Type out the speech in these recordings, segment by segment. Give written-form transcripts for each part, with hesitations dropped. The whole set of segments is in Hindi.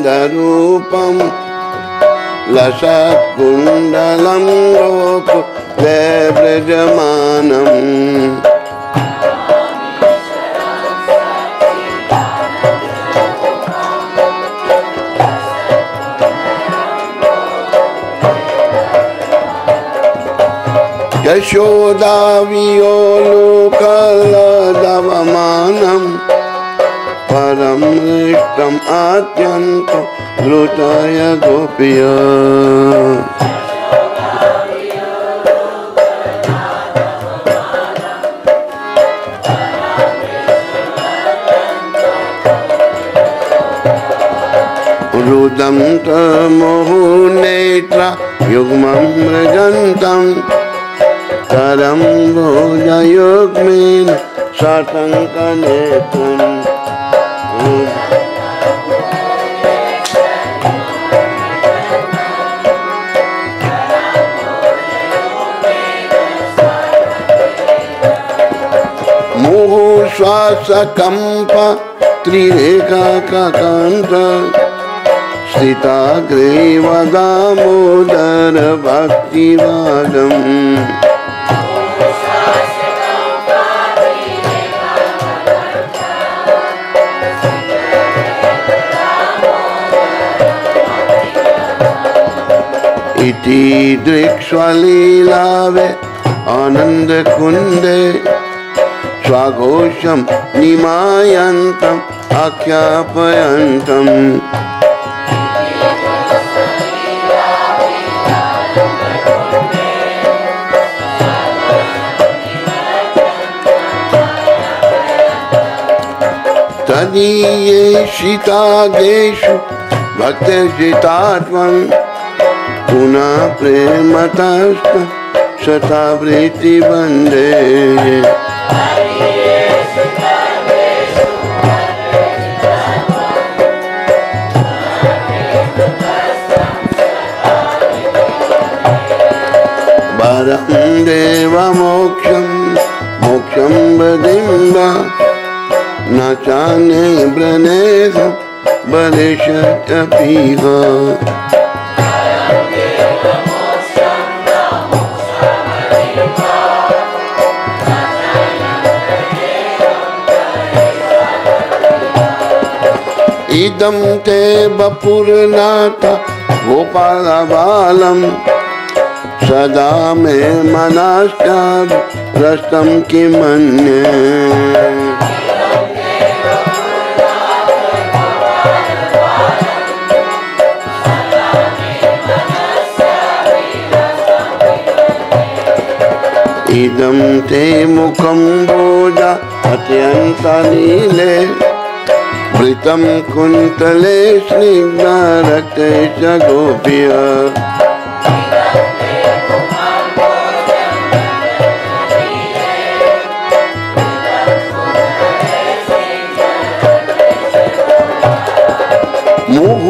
आनन्दरूपं लसत्कुण्डलं गोकुले व्रजमानम् यशोदावियोलोकलदवमानं परं दृष्टम् अत्यन्तं द्रुतय गोप्य रुदं मुहुर्नेत्रा युग्मं मृगन्तम् करं भुजयुग्मेन शतङ्कनेत्रम् मुहुश्वासकम्प त्रिरेखाकान्त स्थिताग्रे दामोदर भक्तिवादम् इति दृक्ष्वलीलावे आनन्दकुन्दे स्वाघोषं निमायन्तम् आख्यापयन्तम् तदीयेषितागेषु भक्तजितात्मन् पुनः प्रेमतस्त शतावृत्ति वन्दे वरं देवमोक्षं मोक्षं वदिम्ब न चान्ये व्रणेह बलिशत्यपीह इदं ते वपुर्नाथ गोपालबालं सदा मे मनश्चाभिरस्तं किमन्ये इदं ते मुखं बोध अत्यन्तनीले वृतं कुन्तले स्निग्धरक्ते च गोप्य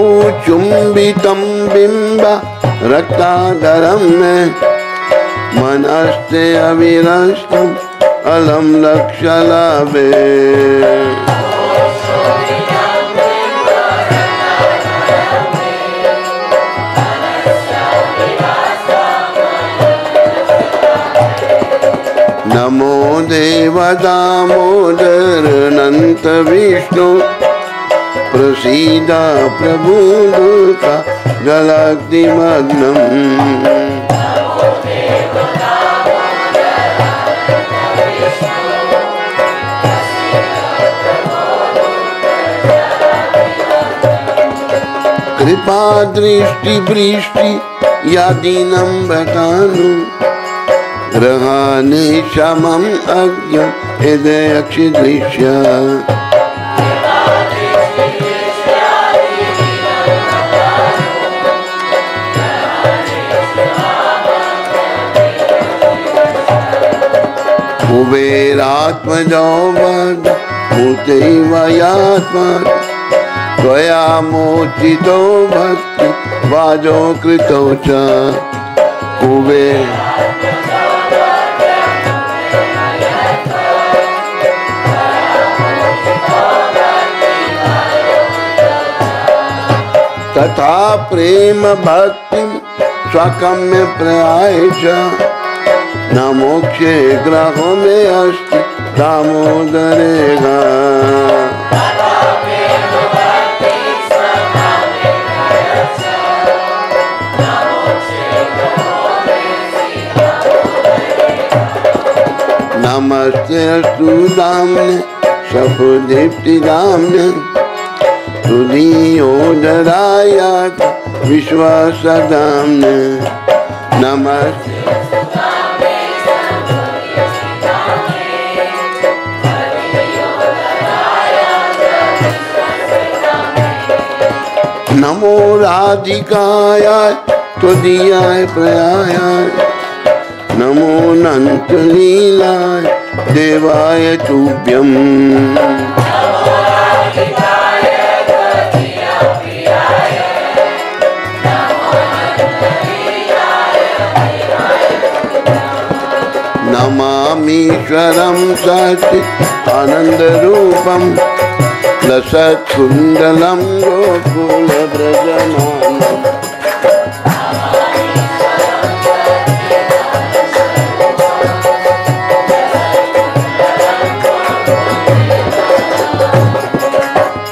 मुहुचुम्बितं बिम्ब रक्ताधरं मे मनस्ते अविरस्तम् अलम लक्षलाभे नमो देव दामोदर अनंत विष्णु प्रसीद प्रभु दुर्गा जलाग्निमग्नम् कृपा दृष्टि वृष्टि यादीनं बतानु ग्रहाणि क्षमं अज्ञ हृदयक्षिदृश्य कुबेरात्मजो वद मूर्तिवयात्मा त्वया मोचितो भक्ति वाजो कृतो च कुबेर तथा प्रेम भक्ति स्वकम्य प्रायश न मोक्षे ग्रहो में अस्ति दामोदरेगा। नमस्ते अस्तु दाम्ने शपुदीप्ति दाम्ने तुदीयोदरायात विश्वास दाम्ने। नमस्ते नमो राधिकाय तुदीयाय प्रयायाय नमो अनंत लीलाय देवाय तुभ्यं। नमामीश्वरं सच्चित् आनन्दरूपं लसत्कुण्डलं गोकुलव्रजमानम्।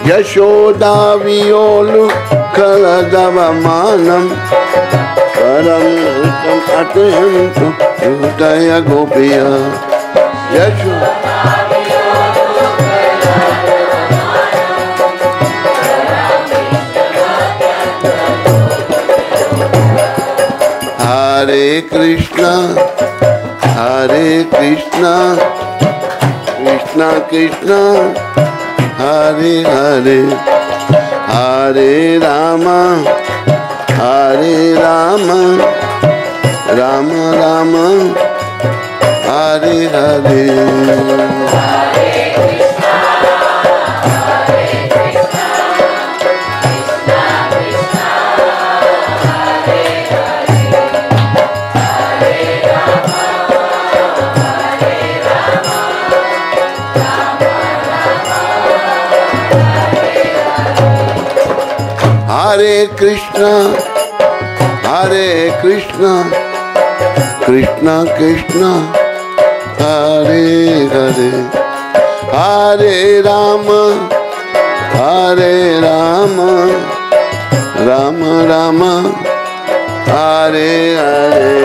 यशोदा वियोलु कलदवमानं परं अत्यन्तं हृदय गोपिया। हरे कृष्णा कृष्णा कृष्णा हरे हरे, हरे राम राम राम हरे हरे। हरे कृष्णा कृष्णा कृष्णा हरे हरे, हरे राम राम राम हरे हरे।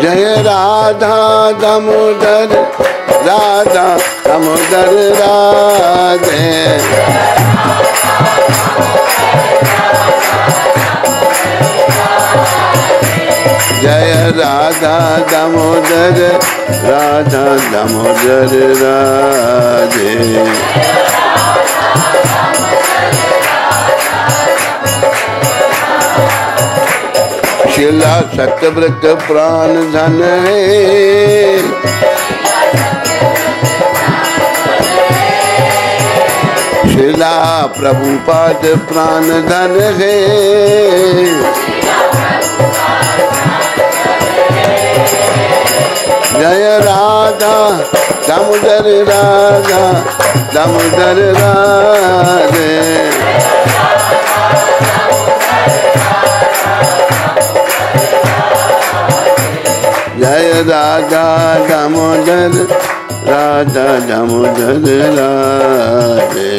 जय राधा दामोदर राधा दामोदर राधे। जय राधा दामोदर राधा दामोदर राधे। शिला सत्यव्रत प्राण धन है, शिला प्रभुपाद प्राण धन है। जय राधा दामोदर राधा दामोदर राधे। जय राधा दामोदर राधा दामोदर राधे।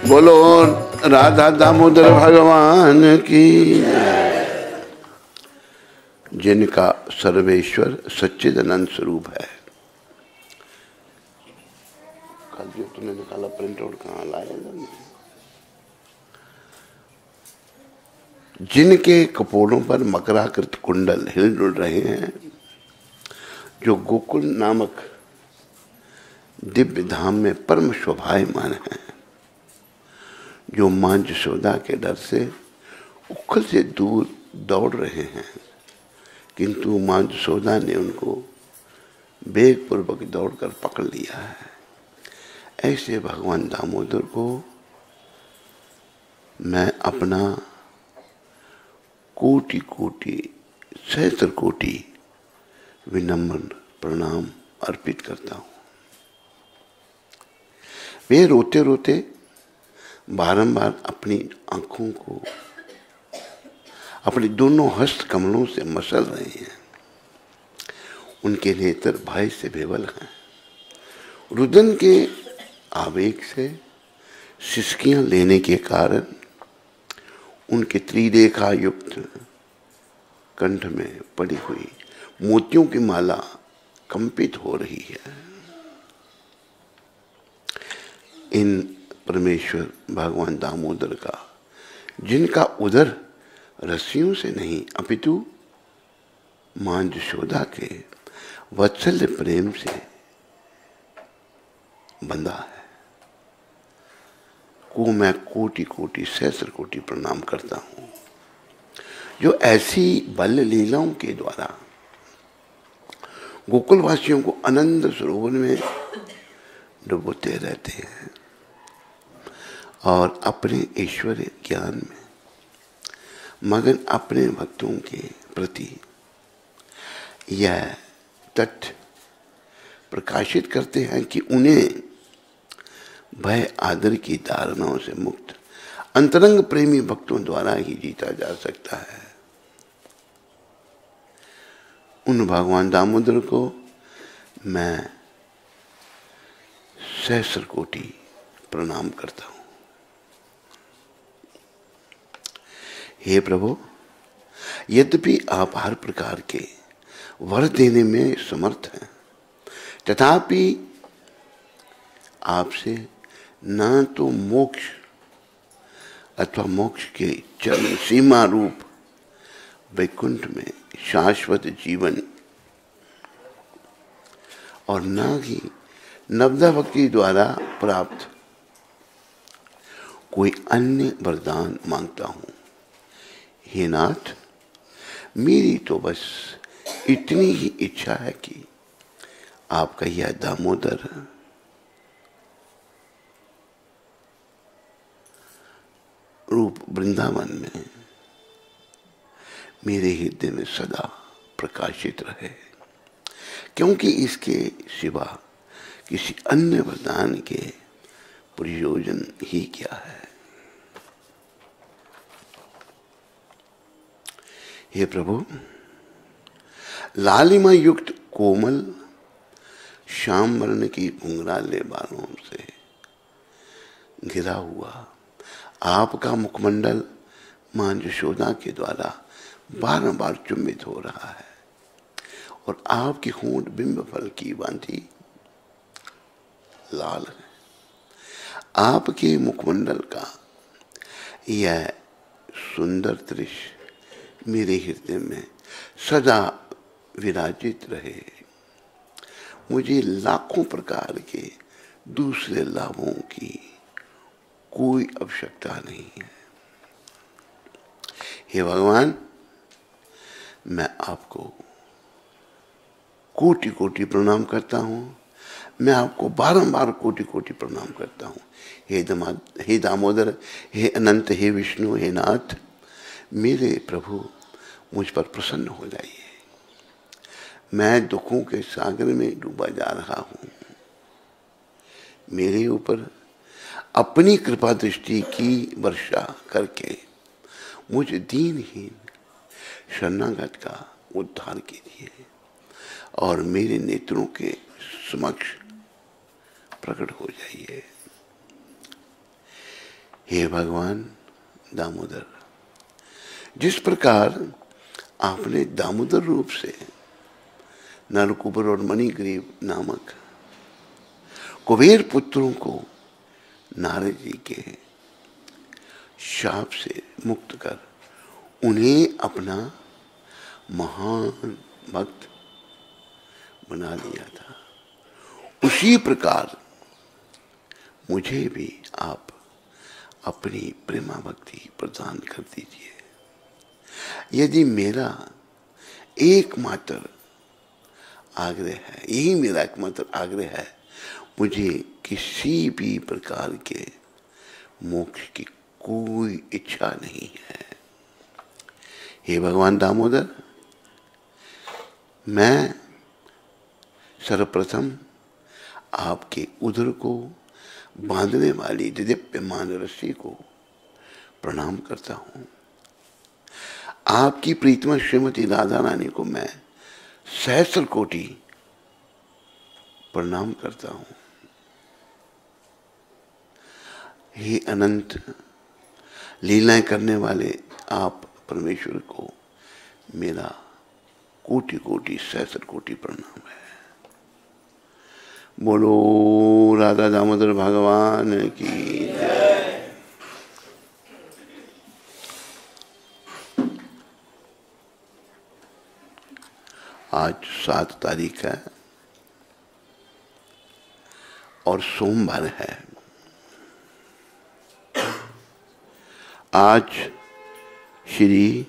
बोलो राधा दामोदर भगवान की। जिनका सर्वेश्वर सच्चिदानंद स्वरूप है। कल जो तुमने निकाला प्रिंट आउट कहाँ लाया? जिनके कपोलों पर मकराकृत कुंडल हिल डुल रहे हैं, जो गोकुल नामक दिव्य धाम में परम शोभायमान है, जो मां यशोदा के डर से उखल से दूर दौड़ रहे हैं, किंतु मां यशोदा ने उनको वेगपूर्वक दौड़कर पकड़ लिया है। ऐसे भगवान दामोदर को मैं अपना कोटि कोटि सहस्त्र कोटि विनम्र प्रणाम अर्पित करता हूं। वे रोते रोते बारंबार अपनी आंखों को अपने दोनों हस्त कमलों से मसल रहे हैं। उनके नेत्र भय से बेवल हैं। रुदन के आवेग से सिसकियां लेने के कारण उनके त्रिरेखा युक्त कंठ में पड़ी हुई मोतियों की माला कंपित हो रही है। इन परमेश्वर भगवान दामोदर का, जिनका उदर रस्सियों से नहीं अपितु मां यशोदा के वात्सल्य प्रेम से बंधा है, को मैं कोटि कोटि सहस्त्र कोटि प्रणाम करता हूं, जो ऐसी बल लीलाओं के द्वारा गोकुलवासियों को आनंद सरोवर में डुबोते रहते हैं और अपने ऐश्वर्य ज्ञान में मगन अपने भक्तों के प्रति यह तथ्य प्रकाशित करते हैं कि उन्हें भय आदर की धारणाओं से मुक्त अंतरंग प्रेमी भक्तों द्वारा ही जीता जा सकता है। उन भगवान दामोदर को मैं सहस्त्र कोटि प्रणाम करता हूं। हे प्रभु, यद्यपि आप हर प्रकार के वर देने में समर्थ हैं, तथापि आपसे न तो मोक्ष अथवा मोक्ष के चरम सीमा रूप वैकुंठ में शाश्वत जीवन और न ही नवदा भक्ति द्वारा प्राप्त कोई अन्य वरदान मांगता हूं। हे नाथ, मेरी तो बस इतनी ही इच्छा है कि आपका यह दामोदर रूप वृंदावन में मेरे हृदय में सदा प्रकाशित रहे, क्योंकि इसके सिवा किसी अन्य वरदान के प्रयोजन ही क्या है। हे प्रभु, लालिमा युक्त कोमल श्याम वर्ण की घुंघराले बालों से घिरा हुआ आपका मुखमंडल मां यशोदा के द्वारा बारंबार चुम्बित हो रहा है और आपकी होंठ बिंब फल की भांति लाल है। आपके मुखमंडल का यह सुंदर दृश्य मेरे हृदय में सदा विराजित रहे। मुझे लाखों प्रकार के दूसरे लाभों की कोई आवश्यकता नहीं है। हे भगवान, मैं आपको कोटि कोटि प्रणाम करता हूं। मैं आपको बारंबार कोटि कोटि प्रणाम करता हूं। हे दामोदर, हे अनंत, हे विष्णु, हे नाथ, मेरे प्रभु मुझ पर प्रसन्न हो जाइए। मैं दुखों के सागर में डूबा जा रहा हूं। मेरे ऊपर अपनी कृपा दृष्टि की वर्षा करके मुझे दीनहीन शरणागत का उद्धार कीजिए और मेरे नेत्रों के समक्ष प्रकट हो जाइए। हे भगवान दामोदर, जिस प्रकार आपने दामोदर रूप से नलकुबर और मणिग्रीव नामक कुबेर पुत्रों को नारद जी के शाप से मुक्त कर उन्हें अपना महान भक्त बना लिया था, उसी प्रकार मुझे भी आप अपनी प्रेमा भक्ति प्रदान कर दीजिए। यदि मेरा एकमात्र आग्रह है, यही मेरा एकमात्र आग्रह है, मुझे किसी भी प्रकार के मोक्ष की कोई इच्छा नहीं है। हे भगवान दामोदर, मैं सर्वप्रथम आपके उदर को बांधने वाली दिव्यमान रस्सी को प्रणाम करता हूँ। आपकी प्रीतमा श्रीमती राधा रानी को मैं सहस्र कोटि प्रणाम करता हूँ। हे अनंत लीलाएं करने वाले आप परमेश्वर को मेरा कोटि कोटि सहस्र कोटि प्रणाम है। बोलो राधा दामोदर भगवान की जय। आज 7 तारीख है और सोमवार है। आज श्री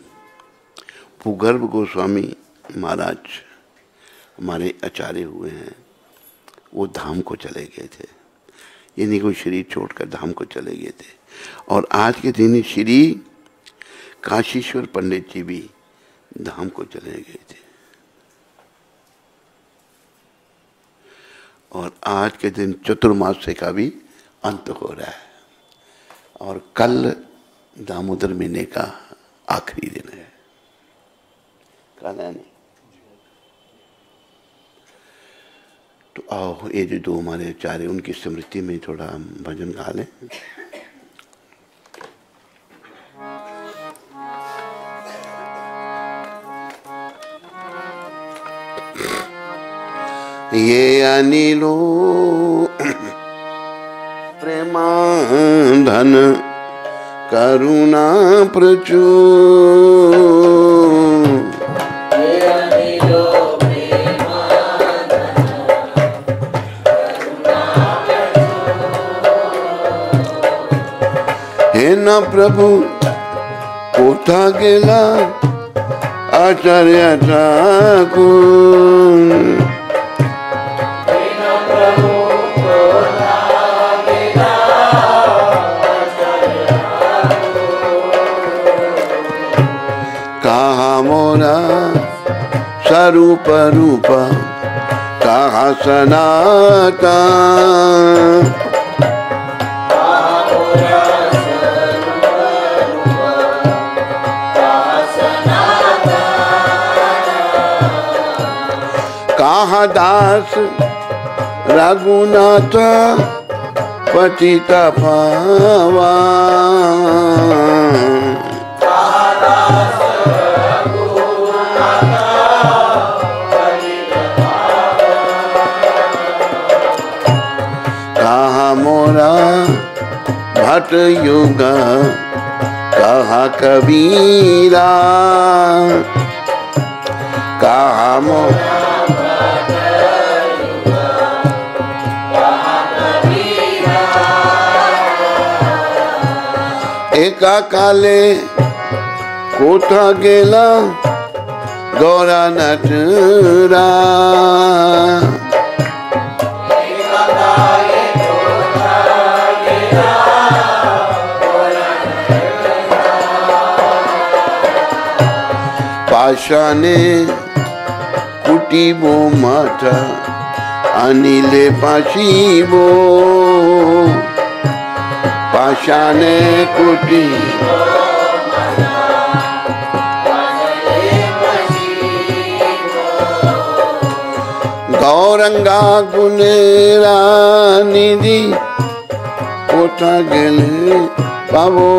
भूगर्भ गोस्वामी महाराज हमारे आचार्य हुए हैं, वो धाम को चले गए थे। ये नहीं कोई शरीर छोड़कर धाम को चले गए थे। और आज के दिन श्री काशीश्वर पंडित जी भी धाम को चले गए थे। और आज के दिन चतुर्मास्य का भी अंत हो रहा है और कल दामोदर महीने का आखिरी दिन है। कल है नहीं? तो आओ ये जो 2 हमारे आचार्य, उनकी स्मृति में थोड़ा हम भजन गा लें। ये अनिलो प्रेमाधन करुणा प्रचुर, ये अनिलो प्रेमाधन करुणा प्रचुर। हे न प्रभु कोथा गेला आचार्य ठाकुर, स्वरूप रूप कहा सनातन, कहा दास रघुनाथ पतित पावन, भट युग कहा कबीरा, कहा एका काले कोथा गेला गौरा नटरा, पाशाने कुटीबो माथा अनिले पाशीबो, पाशाने कुटी गौरंगा गुनेरा निधि कोठा गेले पावो,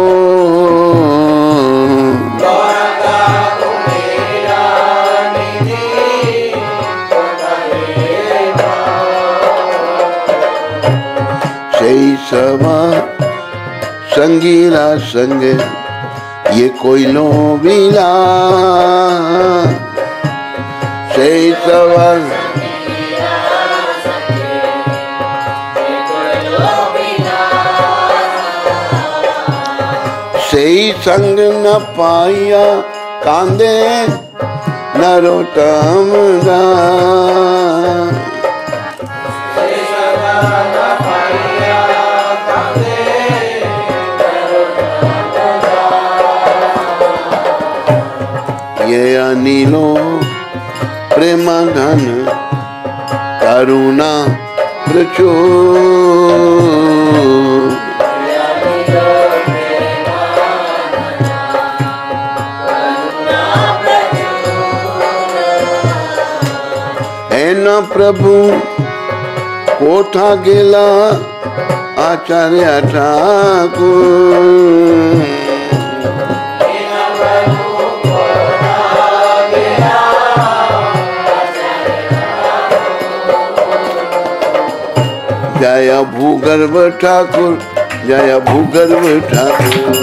सवा संगीला संग ये कोई लो बिला, से सवा से संग न पाया कांदे नरोत्तम दास। ये अनिलो प्रेम धन करुणा प्रचुर। है न प्रभु कोठा गेला आचार्य ठाकुर। जय भूगर्भ ठाकुर, जय भूगर्भ ठाकुर,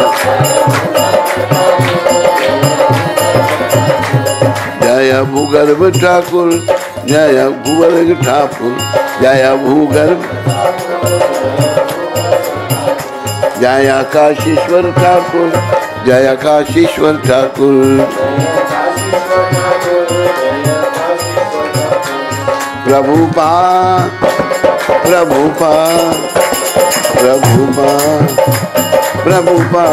जय भूगर्भ ठाकुर, जय भूगर्भ ठाकुर, जय भूगर्भ, जय काशीश्वर ठाकुर, जय काशीश्वर ठाकुर। प्रभुपा प्रभुपा प्रभुपा प्रभुपा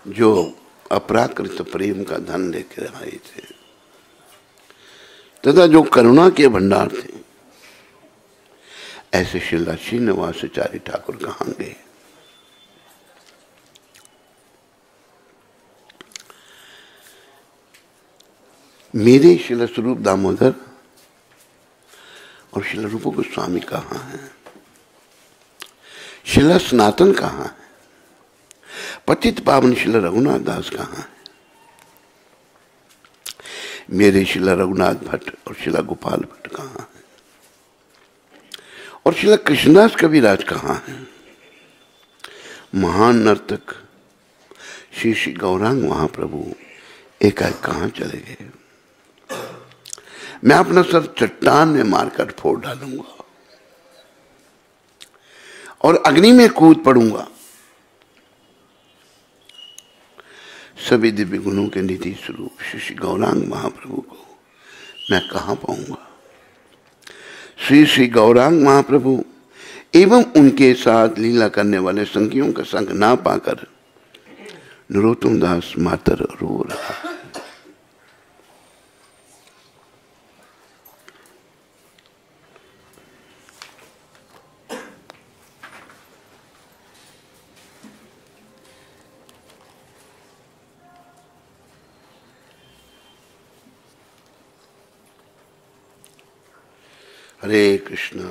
जो अपराकृत प्रेम का धन लेकर आए थे तथा जो करुणा के भंडार थे, ऐसे श्रीला श्रीनिवासाचार्य ठाकुर कहाँ गए? मेरे श्रील स्वरूप दामोदर और श्रील रूप गोस्वामी कहाँ हैं? श्रील सनातन कहाँ है? पतित पावन श्रील रघुनाथ दास कहाँ है? मेरे श्रील रघुनाथ भट्ट और श्रील गोपाल भट्ट कहाँ है? और श्रील कृष्णदास कविराज कहाँ है? महान नर्तक श्री श्री गौरांग महाप्रभु एकाएक कहाँ चले गए? मैं अपना सर चट्टान में मारकर फोड़ डालूंगा और अग्नि में कूद पड़ूंगा। सभी दिव्य गुणों के निधि स्वरूप श्री श्री गौरांग महाप्रभु को मैं कहां पाऊंगा? श्री श्री गौरांग महाप्रभु एवं उनके साथ लीला करने वाले संगियों का संग ना पाकर नरोत्तम दास मातर रो रहा। हरे कृष्णा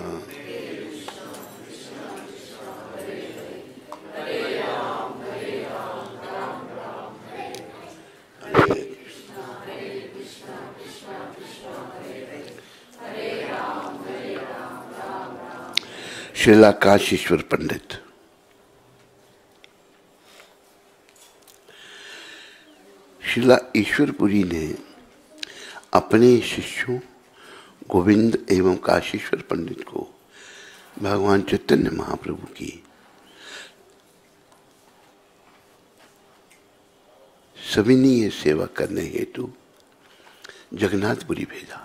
श्रीला काशीश्वर पंडित श्रीला ईश्वरपुरी ने अपने शिष्यों गोविंद एवं काशीश्वर पंडित को भगवान चैतन्य महाप्रभु की सविनीय सेवा करने हेतु जगन्नाथपुरी भेजा।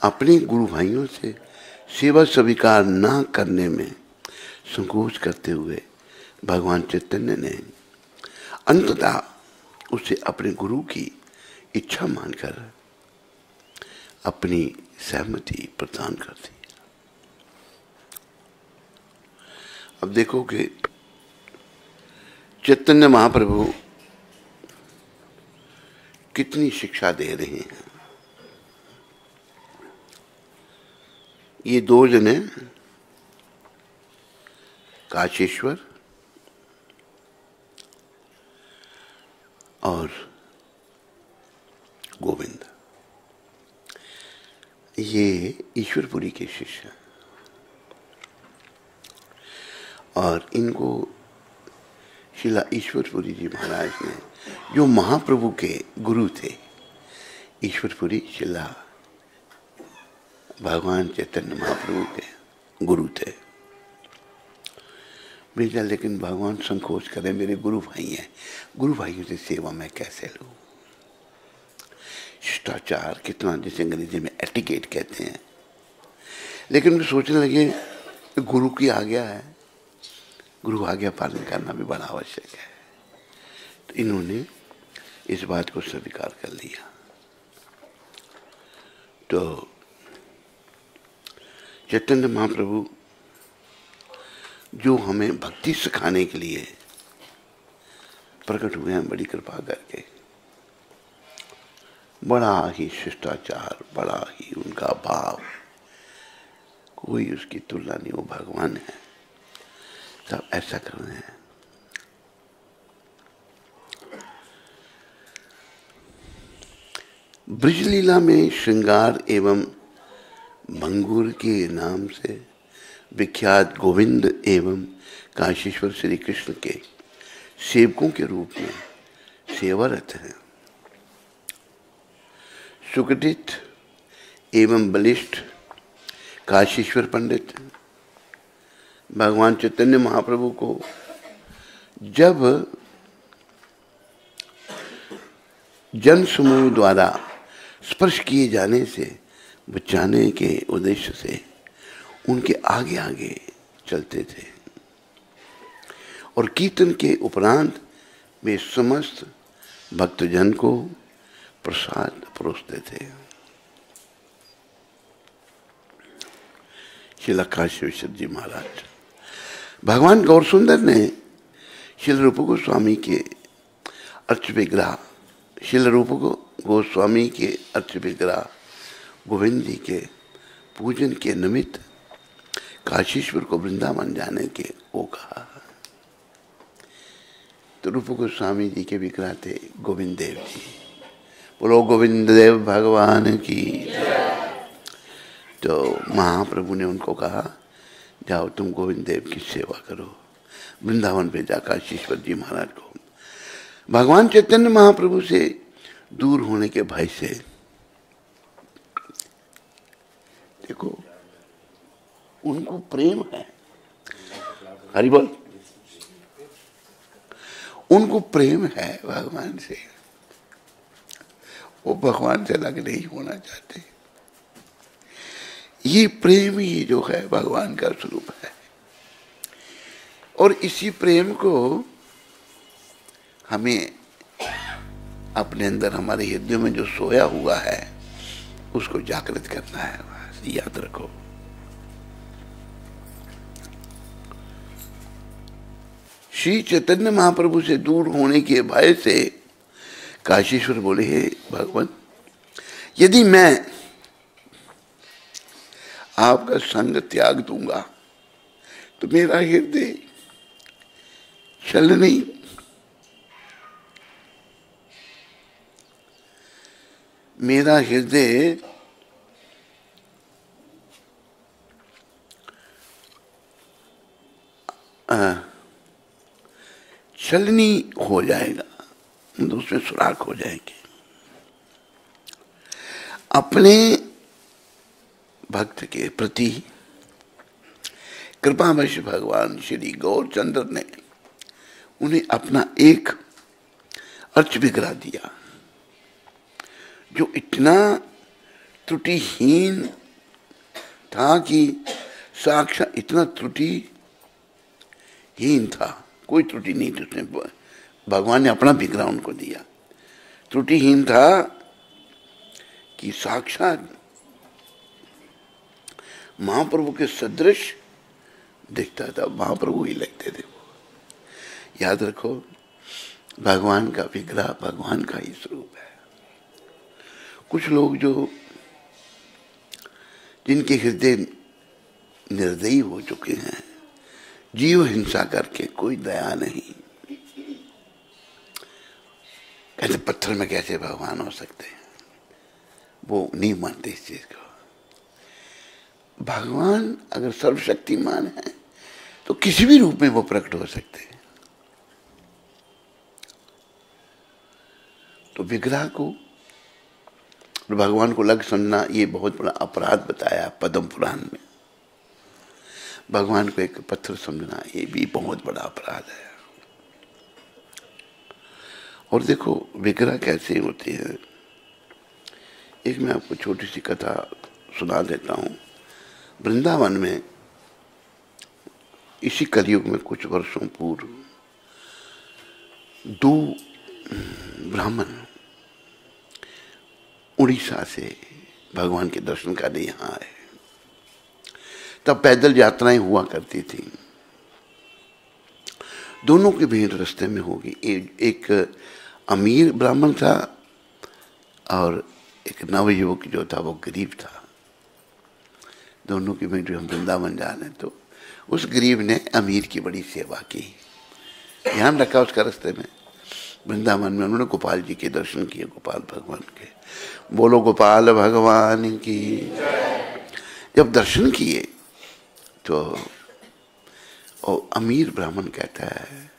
अपने गुरु भाइयों से सेवा स्वीकार न करने में संकोच करते हुए भगवान चैतन्य ने अंततः उसे अपने गुरु की इच्छा मानकर अपनी सहमति प्रदान कर दी। अब देखो कि चैतन्य महाप्रभु कितनी शिक्षा दे रहे हैं। ये दो जने काशीश्वर और गोविंद, ये ईश्वरपुरी के शिष्य और इनको शिला ईश्वरपुरी जी महाराज ने, जो महाप्रभु के गुरु थे, ईश्वरपुरी शिला भगवान चैतन्य महाप्रभु के गुरु थे। बेटा लेकिन भगवान संकोच करें, मेरे गुरु भाई हैं, गुरु भाइयों से सेवा मैं कैसे लूं? शिष्टाचार कितना, जिसे अंग्रेजी में एटिकेट कहते हैं। लेकिन वे सोचने लगे गुरु की आज्ञा है, गुरु आज्ञा पालन करना भी बड़ा आवश्यक है। तो इन्होंने इस बात को स्वीकार कर लिया। तो चैतन्य महाप्रभु जो हमें भक्ति सिखाने के लिए प्रकट हुए हैं, बड़ी कृपा करके, बड़ा ही शिष्टाचार, बड़ा ही उनका भाव, कोई उसकी तुलना नहीं, वो भगवान है, सब ऐसा कर रहे हैं। ब्रजलीला में श्रृंगार एवं भंगूर के नाम से विख्यात गोविंद एवं काशीश्वर श्री कृष्ण के सेवकों के रूप में सेवारत हैं। सुकृतित एवं बलिष्ठ काशीश्वर पंडित भगवान चैतन्य महाप्रभु को जब जन समूह द्वारा स्पर्श किए जाने से बचाने के उद्देश्य से उनके आगे आगे चलते थे और कीर्तन के उपरांत वे समस्त भक्तजन को प्रसाद परोसते थे। श्रील काशी विश्वनाथ जी महाराज, भगवान गौर सुंदर ने श्रील रूप गोस्वामी के अर्च विग्रह, श्रील रूप गोस्वामी के अर्च विग्रह गोविंद जी के पूजन के निमित्त काशीश्वर को वृंदावन जाने के वो कहा। तो रूप गोस्वामी जी के विग्रह थे गोविंद देव जी। बोलो गोविंद देव भगवान की। तो महाप्रभु ने उनको कहा जाओ तुम गोविंद देव की सेवा करो, वृंदावन भेजा काशीश्वर जी महाराज को। भगवान चैतन्य महाप्रभु से दूर होने के भय से, देखो उनको प्रेम है, हरि बोल, उनको प्रेम है भगवान से, वो भगवान से अलग नहीं होना चाहते। ये प्रेम ही जो है भगवान का स्वरूप है और इसी प्रेम को हमें अपने अंदर, हमारे हृदय में जो सोया हुआ है उसको जागृत करना है। बस याद रखो। श्री चैतन्य महाप्रभु से दूर होने के भय से काशीश्वर बोले, हे भगवान, यदि मैं आपका संग त्याग दूंगा तो मेरा हृदय छलनी, मेरा हृदय छलनी हो जाएगा, उसमें सुराख हो जाएंगे। अपने भक्त के प्रति कृपावश भगवान श्री गौरचंद्र ने उन्हें अपना एक अर्च विग्रह दिया जो इतना त्रुटिहीन था कि साक्षात इतना त्रुटिहीन था, कोई त्रुटि नहीं थी उसमें। भगवान ने अपना विग्रह उनको दिया, त्रुटिहीन था कि साक्षात महाप्रभु के सदृश दिखता था, महाप्रभु ही लगते थे वो। याद रखो, भगवान का विग्रह भगवान का ही स्वरूप है। कुछ लोग जो जिनके हृदय निर्दयी हो चुके हैं, जीव हिंसा करके, कोई दया नहीं, कहते पत्थर में कैसे भगवान हो सकते हैं, वो नहीं मानते इस चीज को। भगवान अगर सर्वशक्तिमान है तो किसी भी रूप में वो प्रकट हो सकते हैं। तो विग्रह को और भगवान को अलग समझना ये बहुत बड़ा अपराध बताया पद्म पुराण में। भगवान को एक पत्थर समझना ये भी बहुत बड़ा अपराध है। और देखो विग्रह कैसे होते हैं। एक मैं आपको छोटी सी कथा सुना देता हूँ। वृंदावन में इसी कलयुग में कुछ वर्षों पूर्व दो ब्राह्मण उड़ीसा से भगवान के दर्शन करने यहाँ आए। तब पैदल यात्राएं हुआ करती थी। दोनों की भेंट रास्ते में होगी। एक अमीर ब्राह्मण था और एक नवयुवक जो था वो गरीब था। दोनों की भेंट हम वृंदावन जा रहे तो उस गरीब ने अमीर की बड़ी सेवा की, ध्यान रखा उसका रास्ते में। वृंदावन में उन्होंने गोपाल जी के दर्शन किए, गोपाल भगवान के। बोलो गोपाल भगवान की। जब दर्शन किए तो और अमीर ब्राह्मण कहता है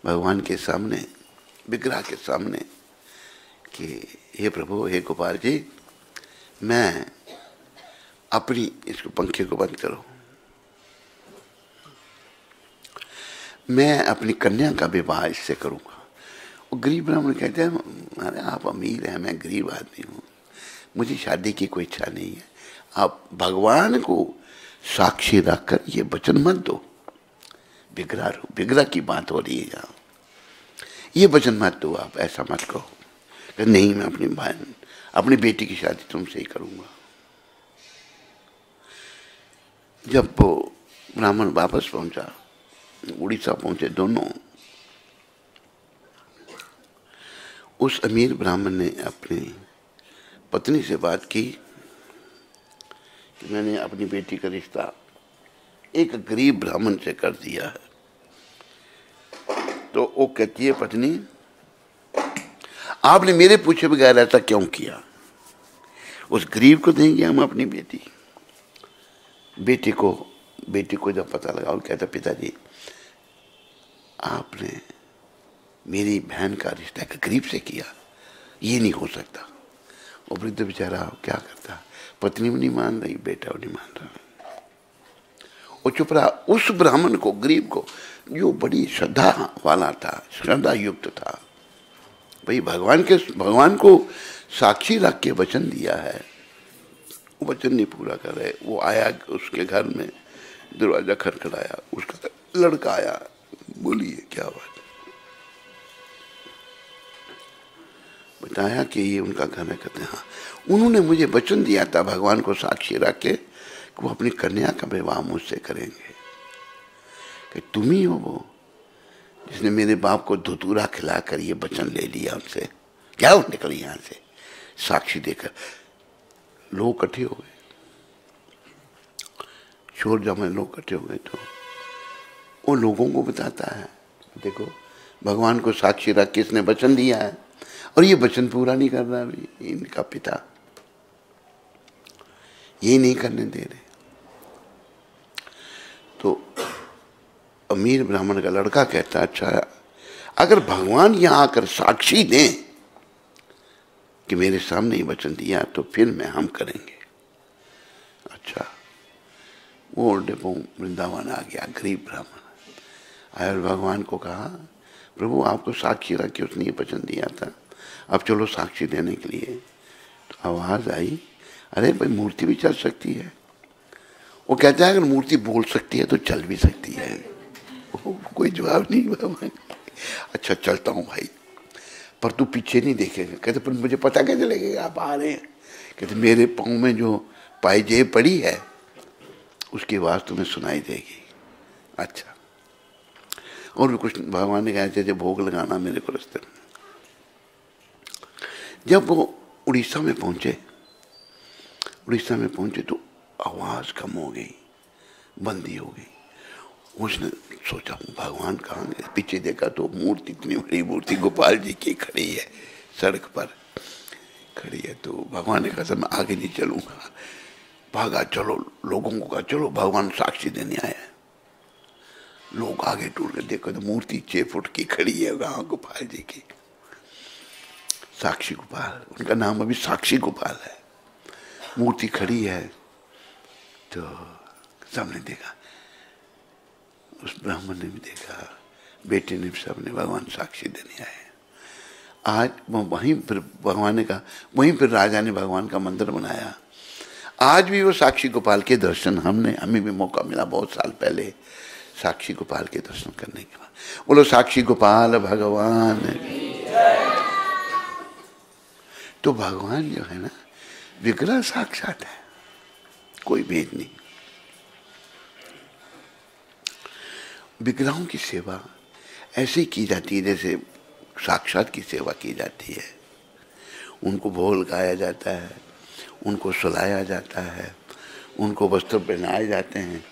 भगवान के सामने, विग्रह के सामने कि हे प्रभु, हे गोपाल जी, मैं अपनी, इसको पंखे को बंद करो, मैं अपनी कन्या का विवाह इससे करूंगा। और गरीब ब्राह्मण कहते हैं अरे आप अमीर हैं, मैं गरीब आदमी हूँ, मुझे शादी की कोई इच्छा नहीं है। आप भगवान को साक्षी रखकर ये वचन मत दो। विग्रह की बात हो रही है यहाँ, ये वचन मत दो, आप ऐसा मत कहो कि नहीं मैं अपनी बहन, अपनी बेटी की शादी तुमसे ही करूंगा। जब वो ब्राह्मण वापस पहुंचा, उड़ीसा पहुंचे दोनों, उस अमीर ब्राह्मण ने अपनी पत्नी से बात की कि मैंने अपनी बेटी का रिश्ता एक गरीब ब्राह्मण से कर दिया है। तो वो कहती है पत्नी, आपने मेरे पूछे बगैर ऐसा क्यों किया? उस गरीब को देंगे हम अपनी बेटी। बेटी को जब पता लगा, वो कहता पिताजी आपने मेरी बहन का रिश्ता एक गरीब से किया, ये नहीं हो सकता। वो वृद्ध बेचारा क्या करता, पत्नी भी नहीं मान रही, बेटा भी नहीं मान रहा, वो चुप रहा। उस ब्राह्मण को, गरीब को, जो बड़ी श्रद्धा वाला था, श्रद्धा युक्त था, भाई भगवान को साक्षी रख के वचन दिया है, वो वचन नहीं पूरा कर रहे। वो आया उसके घर में, दरवाजा खटखटाया, उसका लड़का आया, बोलिए क्या बात। बताया कि ये उनका घर है। कहते हैं हाँ, उन्होंने मुझे वचन दिया था भगवान को साक्षी रख के कि वो अपनी कन्या का विवाह मुझसे करेंगे। कि तुम ही हो वो जिसने मेरे बाप को धतूरा खिलाकर ये वचन ले लिया उनसे। क्या निकल यहाँ से साक्षी देकर। लोग इकट्ठे हो गए, शोर जमा, लोग इकट्ठे हो गए। तो वो लोगों को बताता है, देखो भगवान को साक्षी रख के इसने वचन दिया है और ये वचन पूरा नहीं कर रहा। अभी इनका पिता ये नहीं करने दे रहे। तो अमीर ब्राह्मण का लड़का कहता, अच्छा अगर भगवान यहां आकर साक्षी दें कि मेरे सामने ही वचन दिया तो फिर मैं हम करेंगे। अच्छा, वो डेपो वृंदावन आ गया। गरीब ब्राह्मण आया और भगवान को कहा, प्रभु आपको साक्षी रख के उसने ये वचन दिया था, अब चलो साक्षी देने के लिए। तो आवाज आई, अरे भाई मूर्ति भी चल सकती है। वो कहता है अगर मूर्ति बोल सकती है तो चल भी सकती है। कोई जवाब नहीं भगवान। अच्छा चलता हूँ भाई, पर तू पीछे नहीं देखेगा। कहते पर मुझे पता कैसे लगेगा आप आ रहे हैं? कहते मेरे पाँव में जो पायजेब पड़ी है उसकी आवाज तुम्हें सुनाई देगी। अच्छा, और भी कुछ भगवान ने कहा जैसे भोग लगाना मेरे को रास्ते में। जब वो उड़ीसा में पहुंचे तो आवाज कम हो गई, बंदी हो गई। उसने सोचा भगवान कहाँ गए? पीछे देखा तो मूर्ति, इतनी बड़ी मूर्ति गोपाल जी की खड़ी है, सड़क पर खड़ी है। तो भगवान ने कहा मैं आगे नहीं चलूंगा। भागा, चलो लोगों को कहा चलो भगवान साक्षी देने आया है। लोग आगे टूट के देखो तो मूर्ति 6 फुट की खड़ी है वहां गोपाल जी की। साक्षी गोपाल, उनका नाम अभी साक्षी गोपाल है। मूर्ति खड़ी है तो सबने देखा, उस ब्राह्मण ने भी देखा, बेटे ने भी, सबने भगवान साक्षी देने आए। आज वो वहीं पर भगवान ने कहा, वहीं पर राजा ने भगवान का मंदिर बनाया। आज भी वो साक्षी गोपाल के दर्शन हमें भी मौका मिला बहुत साल पहले साक्षी गोपाल के दर्शन करने के बाद। बोलो साक्षी गोपाल भगवान। तो भगवान जो है ना, विग्रह साक्षात है, कोई भेद नहीं। विग्रहों की सेवा ऐसे की जाती है जैसे साक्षात की सेवा की जाती है। उनको भोल गाया जाता है, उनको सुलाया जाता है, उनको वस्त्र पहनाए जाते हैं।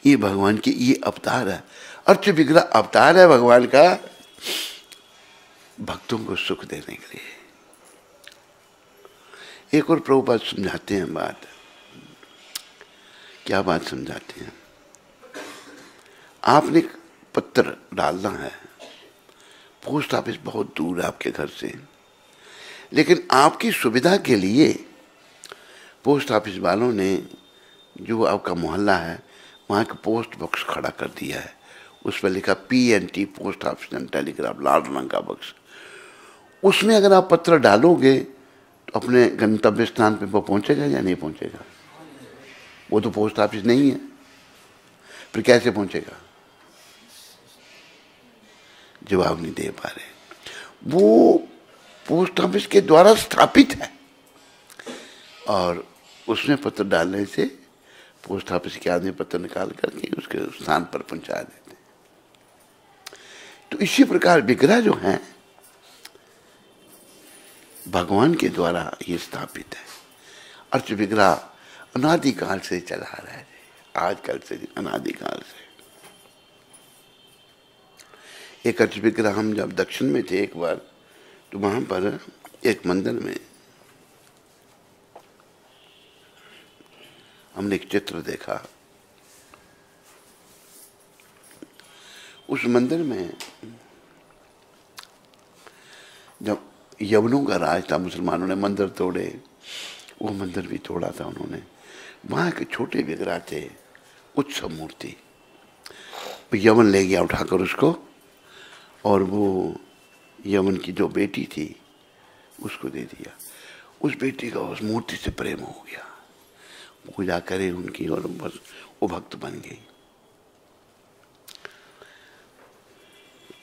ये भगवान की ये अवतार है। अर्च विग्रह अवतार है भगवान का, भक्तों को सुख देने के लिए। एक और प्रभुपाद समझाते हैं बात। क्या बात समझाते हैं? आपने पत्र डालना है, पोस्ट ऑफिस बहुत दूर है आपके घर से, लेकिन आपकी सुविधा के लिए पोस्ट ऑफिस वालों ने जो आपका मोहल्ला है वहाँ का पोस्ट बॉक्स खड़ा कर दिया है। उस पर लिखा PNT, post office and telegraph, लाल रंग का बॉक्स। उसमें अगर आप पत्र डालोगे तो अपने गंतव्य स्थान पे वो पहुँचेगा या नहीं पहुँचेगा? वो तो पोस्ट ऑफिस नहीं है, फिर कैसे पहुँचेगा? जवाब नहीं दे पा रहे। वो पोस्ट ऑफिस के द्वारा स्थापित है और उसमें पत्र डालने से पोस्ट ऑफिस के आदमी पत्र निकाल करके उसके स्थान पर पहुंचा देते हैं। तो इसी प्रकार विग्रह जो है भगवान के द्वारा ये स्थापित है। अर्च विग्रह अनादिकाल से चला आ रहा है, आजकल से, अनादिकाल से। एक अर्च विग्रह, हम जब दक्षिण में थे एक बार, तो वहां पर एक मंदिर में हमने एक चित्र देखा। उस मंदिर में जब यवनों का राज था, मुसलमानों ने मंदिर तोड़े, वो मंदिर भी तोड़ा था उन्होंने। वहाँ के छोटे विग्रह थे, उत्सव मूर्ति, यवन ले गया उठाकर उसको, और वो यवन की जो बेटी थी उसको दे दिया। उस बेटी का उस मूर्ति से प्रेम हो गया, पूजा करे उनकी और बस वो भक्त बन गई।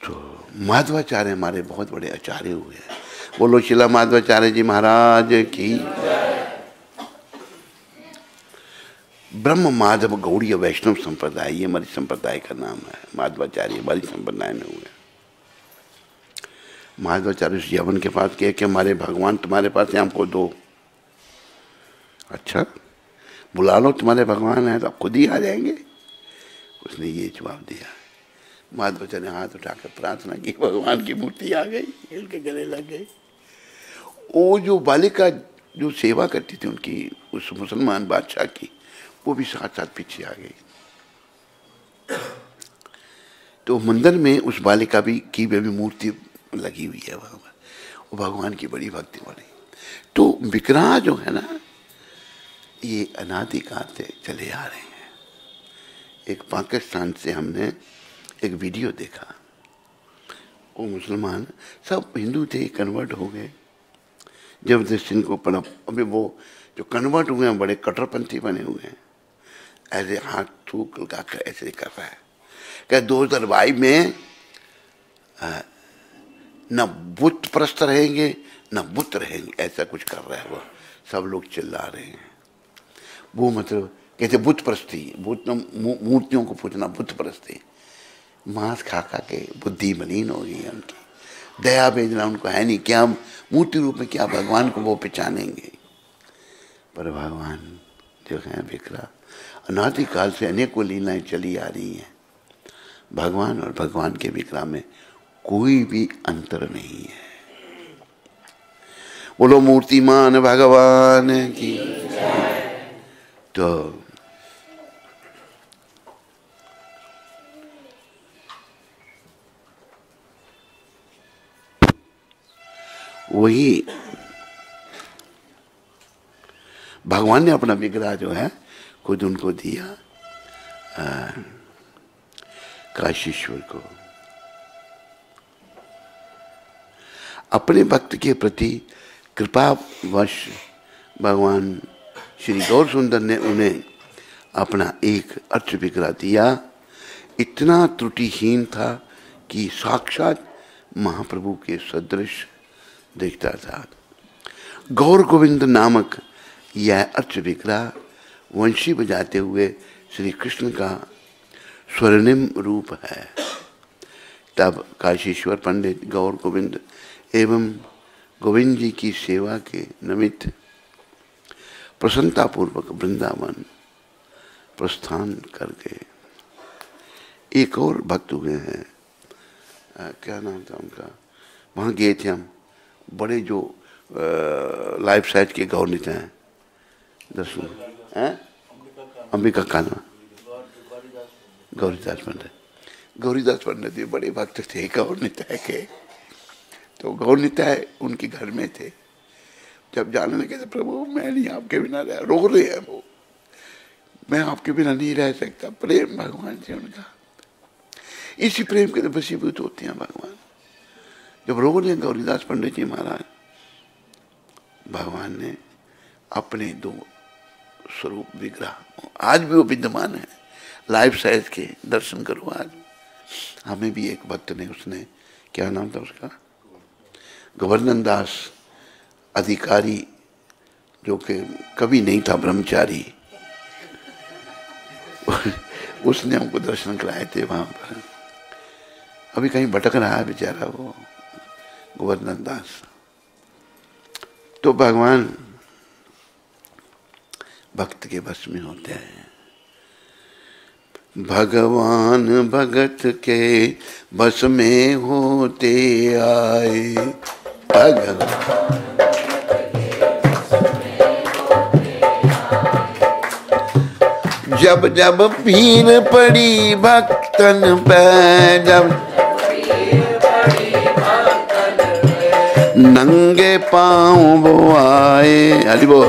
तो माधवाचार्य हमारे बहुत बड़े आचार्य हुए हैं। बोलो शिला माधवाचार्य जी महाराज की। ब्रह्म माधव गौड़ीय वैष्णव संप्रदाय, ये हमारी संप्रदाय का नाम है। माधवाचार्य हमारी संप्रदाय में हुए। माधवाचार्य उस यवन के पास गए कि हमारे भगवान तुम्हारे पास है, हमको दो। अच्छा बुला लो, तुम्हारे भगवान है तो आप खुद ही आ जाएंगे। उसने ये जवाब दिया। माधवाचार्य ने हाथ उठाकर प्रार्थना की, भगवान की मूर्ति आ गई, उनके गले लग गई। वो जो बालिका जो सेवा करती थी उनकी, उस मुसलमान बादशाह की, वो भी साथ साथ पीछे आ गई। तो मंदिर में उस बालिका की भी मूर्ति लगी हुई है वहां पर। वो भगवान की बड़ी भक्ति वाली। तो विग्रह जो है ना, ये अनादिकाल से चले आ रहे हैं। एक पाकिस्तान से हमने एक वीडियो देखा, वो मुसलमान सब हिंदू थे, कन्वर्ट हो गए जबरदस्ती इनको पड़ा। अभी वो जो कन्वर्ट हुए हैं बड़े कट्टरपंथी बने हुए हैं, ऐसे हाथ थूक लगा कर ऐसे कर रहा है। क्या 2022 में न बुत प्रस्त रहेंगे न बुत रहेंगे, ऐसा कुछ कर रहा है वो। सब लोग चिल्ला रहे हैं। वो मतलब कहते बुत प्रस्ती, बुत मूर्तियों को पूजना बुत प्रस्ती। मांस खा खा के बुद्धि मलिन हो गई है उनकी, दया भेजना उनको है नहीं। क्या मूर्ति रूप में क्या भगवान को वो पहचानेंगे? पर भगवान जो है विग्रह अनादिकाल से अनेकों लीलाएं चली आ रही हैं। भगवान और भगवान के विग्रह में कोई भी अंतर नहीं है। बोलो मूर्तिमान भगवान की। तो वही भगवान ने अपना विग्रह जो है खुद उनको दिया, काशीश्वर को। अपने भक्त के प्रति कृपावश भगवान श्री गौर सुंदर ने उन्हें अपना एक अर्थ विग्रह दिया। इतना त्रुटिहीन था कि साक्षात महाप्रभु के सदृश दिखता था। गौर गोविंद नामक यह अर्थ विग्रह वंशी बजाते हुए श्री कृष्ण का स्वर्णिम रूप है। तब काशीश्वर पंडित गौर गोविंद एवं गोविंद जी की सेवा के निमित्त प्रसन्नतापूर्वक वृंदावन प्रस्थान कर गए। एक और भक्त हुए हैं, क्या नाम था उनका, वहाँ गए थे हम, बड़े जो लाइफ साइज के गौर नेता हैं, दर्शन हैं, अंबिका कान्हा, गौरीदास पंडित। गौरीदास पंडित भी बड़े भक्त थे गौर निताय के। तो गौर निताय उनके घर में थे। जब जाने लगे तो प्रभु मैं नहीं आपके बिना रह, रो रहे हैं वो, मैं आपके बिना नहीं रह सकता। प्रेम भगवान से उनका, इसी प्रेम के तो वशीभूत होते हैं भगवान। जब रो रहे हैं गौरीदास पंडित जी महाराज, भगवान ने अपने दो स्वरूप विग्रह, आज भी वो विद्यमान है, लाइफ साइज के, दर्शन करो आज। हमें भी एक भक्त ने, उसने, क्या नाम था उसका, गोवर्धन दास अधिकारी, जो कि कभी नहीं था ब्रह्मचारी, उसने हमको दर्शन कराए थे वहां पर। अभी कहीं भटक रहा है बेचारा वो गोवर्धन दास। तो भगवान भक्त के बस में होते हैं। भगवान भगत के बस में होते आए, भगवान जब जब भीड़ पड़ी भक्तन पे, जब नंगे पाँव वो आए, हरि बोल।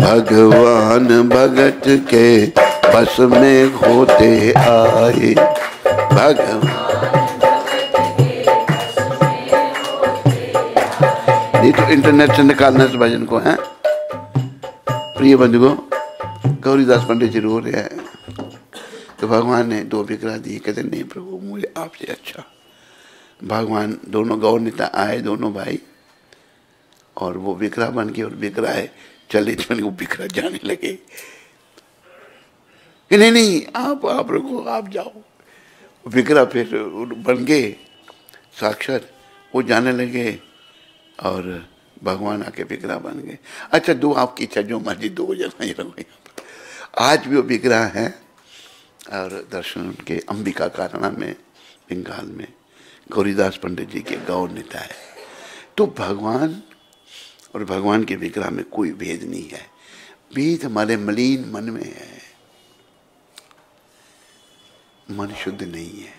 भगवान भगत के बस में होते आए, भगवान। नहीं तो इंटरनेट से निकालना इस भजन को है। प्रिय बंधुओं, गौरीदास पंडित जी रो रहे हैं। तो भगवान ने दो विग्रह दिए, कहते नहीं प्रभु मुझे आपसे अच्छा। भगवान दोनों गौर नेता आए, दोनों भाई, और वो विग्रह बन के, और विग्रह चले चले वो विग्रह जाने लगे। नहीं नहीं आप रुको, आप जाओ। विग्रह फिर बन गए साक्षात, वो जाने लगे और भगवान आके विग्रह बन गए। अच्छा, दो आपकी इच्छा, जो मर्जी दो जना ही रहो यहाँ पर। आज भी वो विग्रह है और दर्शन उनके अंबिका कारणा में, बंगाल में, गौरीदास पंडित जी के गौर नेता है। तो भगवान और भगवान के विग्रह में कोई भेद नहीं है। भेद हमारे मलिन मन में है, मन शुद्ध नहीं है।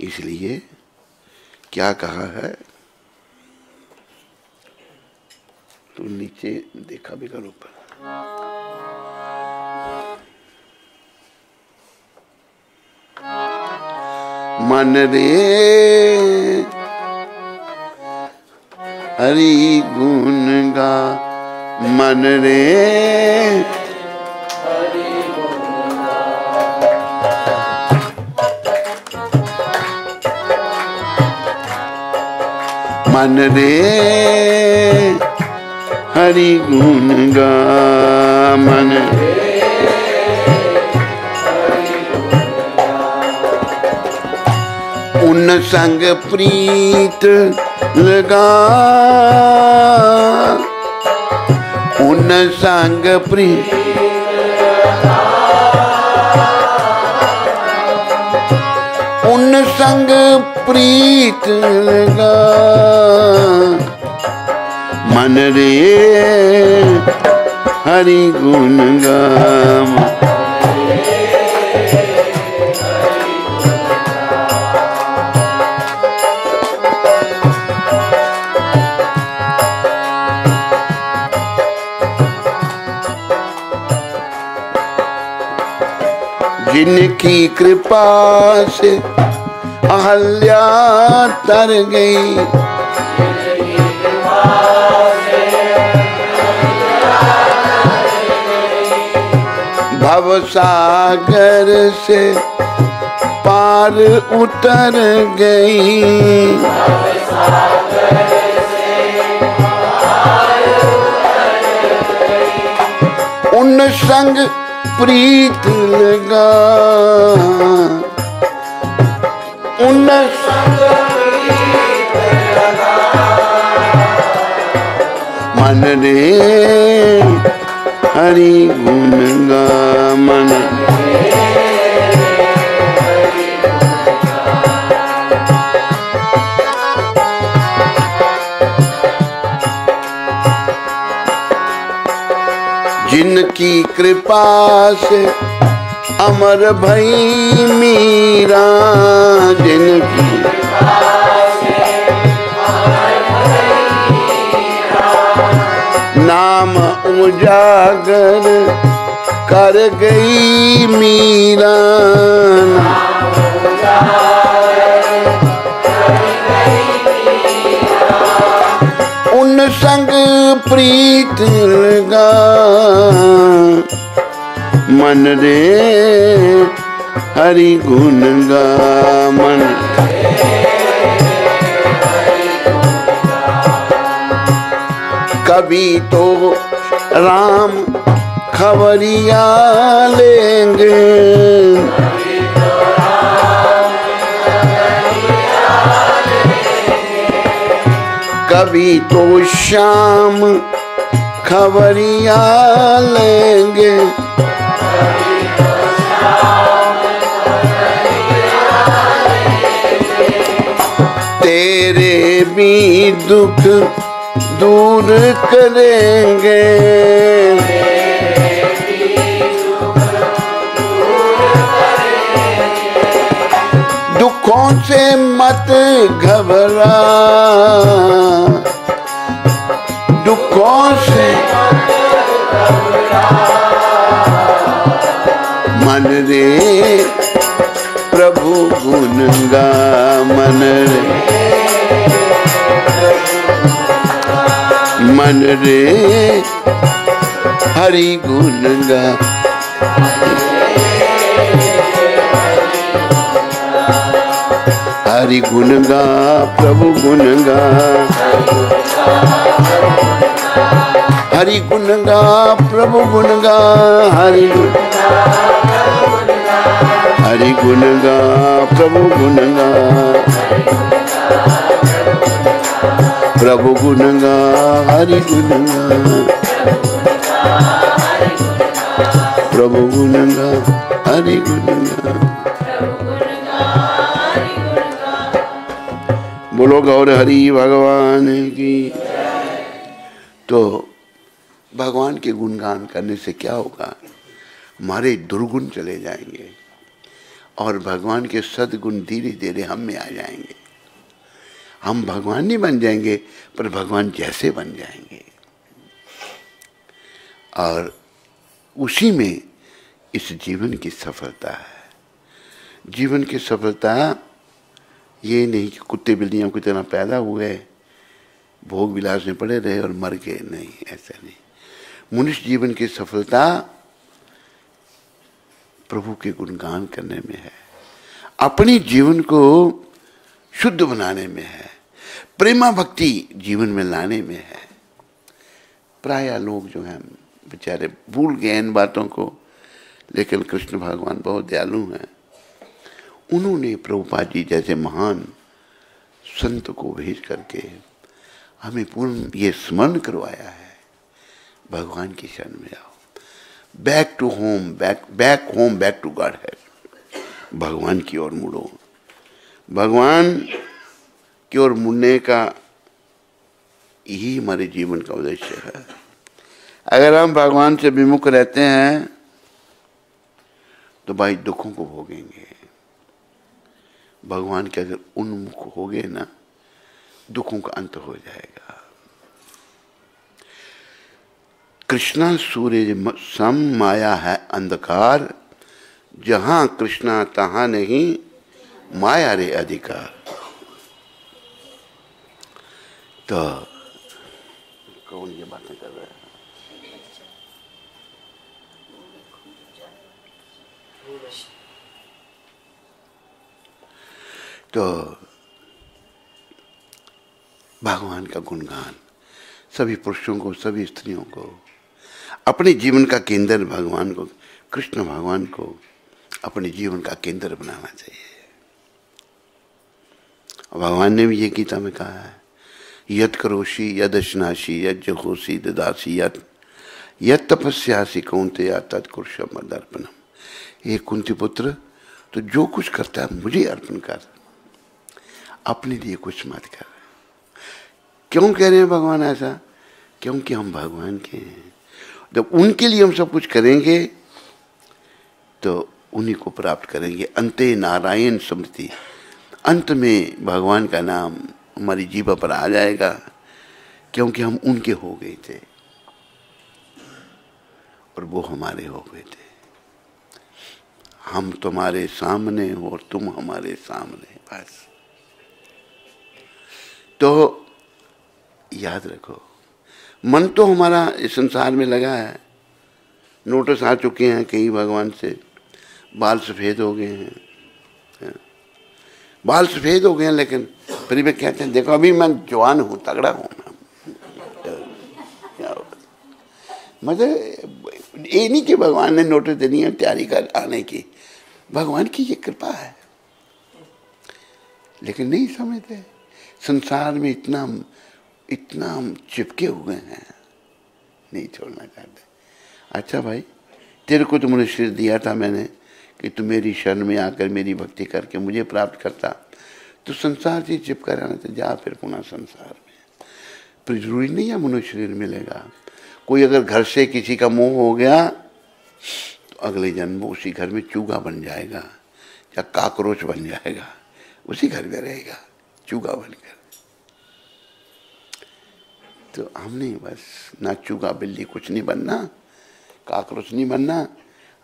इसलिए क्या कहा है, तो नीचे देखा भी करो ऊपर। मन रे हरि गुण गा, मन रे मन रे हरि गुण गा, मन उन संग प्रीत लगा, उन संग प्रीत उन संग प्रीत लगा, मन रे हरि गुण गा। जिनकी कृपा से अहल्या तर गई, भवसागर से पार उतर गई, उन संग प्रीत लगा, उन संग प्रीत लगा, मन रे हरि गुण गा, मन जिनकी कृपा से अमर भई मीरा, जिनकी नाम उजागर कर गई मीरा, उन संग प्रीत लगा, मन रे हरि गुण गा, मन कभी तो राम खबरिया लेंगे, कभी तो शाम खबरिया लेंगे, तेरे भी दुख दूर करेंगे, दुखों से मत घबरा, दुखों से मन रे प्रभु गुण गा, मन रे मन रे हरि गुण गा, हरि गुण गा प्रभु गुण गा, हरि गुण गा प्रभु गुण गा, हरि गुण गा प्रभु गुण गा, प्रभु गुण गा हरि गुण गा, प्रभु गुण गा हरि गुण गा। बोलो गौर हरि भगवान की। तो भगवान के गुणगान करने से क्या होगा, हमारे दुर्गुण चले जाएंगे और भगवान के सद्गुण धीरे धीरे हम में आ जाएंगे। हम भगवान नहीं बन जाएंगे पर भगवान जैसे बन जाएंगे, और उसी में इस जीवन की सफलता है। जीवन की सफलता ये नहीं कि कुत्ते बिल्लियों की तरह पैदा हुए, भोग विलास में पड़े रहे और मर गए, नहीं, ऐसा नहीं। मनुष्य जीवन की सफलता प्रभु के गुणगान करने में है, अपनी जीवन को शुद्ध बनाने में है, प्रेमा भक्ति जीवन में लाने में है। प्राय लोग जो हैं बेचारे भूल गए इन बातों को, लेकिन कृष्ण भगवान बहुत दयालु हैं। उन्होंने प्रभुपाद जी जैसे महान संत को भेज करके हमें पूर्ण ये स्मरण करवाया है, भगवान की शरण में आओ, back to home, back home, back to God है। भगवान की ओर मुड़ो, भगवान की ओर मुड़ने का यही हमारे जीवन का उद्देश्य है। अगर हम भगवान से विमुख रहते हैं तो भाई दुखों को भोगेंगे। भगवान के अगर उन्मुख हो गए ना, दुखों का अंत हो जाएगा। कृष्णा सूर्य सम माया है अंधकार, जहां कृष्णा तहां नहीं माया रे अधिकार। तो कौन ये बातें कर रहा है? तो भगवान का गुणगान सभी पुरुषों को, सभी स्त्रियों को अपने जीवन का केंद्र, भगवान को, कृष्ण भगवान को अपने जीवन का केंद्र बनाना चाहिए। भगवान ने भी ये गीता में कहा है, यत करोषि यदश्नासी यद जहोसी ददासी यत तपस्यासी कौन्तेय तत्कुरुषम मदर्पणम। हे कुंती पुत्र, तो जो कुछ करता है मुझे अर्पण कर, अपने लिए कुछ मत कर। क्यों कह रहे हैं भगवान ऐसा? क्योंकि हम भगवान के हैं। जब उनके लिए हम सब कुछ करेंगे तो उन्हीं को प्राप्त करेंगे। अंते नारायण स्मृति, अंत में भगवान का नाम हमारी जीभ पर आ जाएगा, क्योंकि हम उनके हो गए थे और वो हमारे हो गए थे। हम तुम्हारे सामने हो और तुम हमारे सामने, बस। तो याद रखो, मन तो हमारा इस संसार में लगा है। नोटिस आ चुके हैं कई भगवान से, बाल सफेद हो गए हैं, बाल सफेद हो गए हैं, लेकिन फिर भी कहते हैं देखो अभी मैं जवान हूं, तगड़ा हूं। मतलब ये नहीं कि भगवान ने नोटिस देनी है तैयारी कर आने की, भगवान की ये कृपा है। लेकिन नहीं समझते, संसार में इतना इतना हम चिपके हुए हैं, नहीं छोड़ना चाहते। अच्छा भाई, तेरे को तो मैंने शरीर दिया था मैंने कि तू मेरी शरण में आकर मेरी भक्ति करके मुझे प्राप्त करता, तो संसार से चिपका रहना तो जा फिर पुनः संसार में। पर जरूरी नहीं है मनुष्य शरीर मिलेगा। कोई अगर घर से किसी का मोह हो गया तो अगले जन्म में उसी घर में चूगा बन जाएगा या काकरोच बन जाएगा, उसी घर में रहेगा चूगा बनकर। तो हमने बस ना चूगा बिल्ली कुछ नहीं बनना, काकरोच नहीं बनना,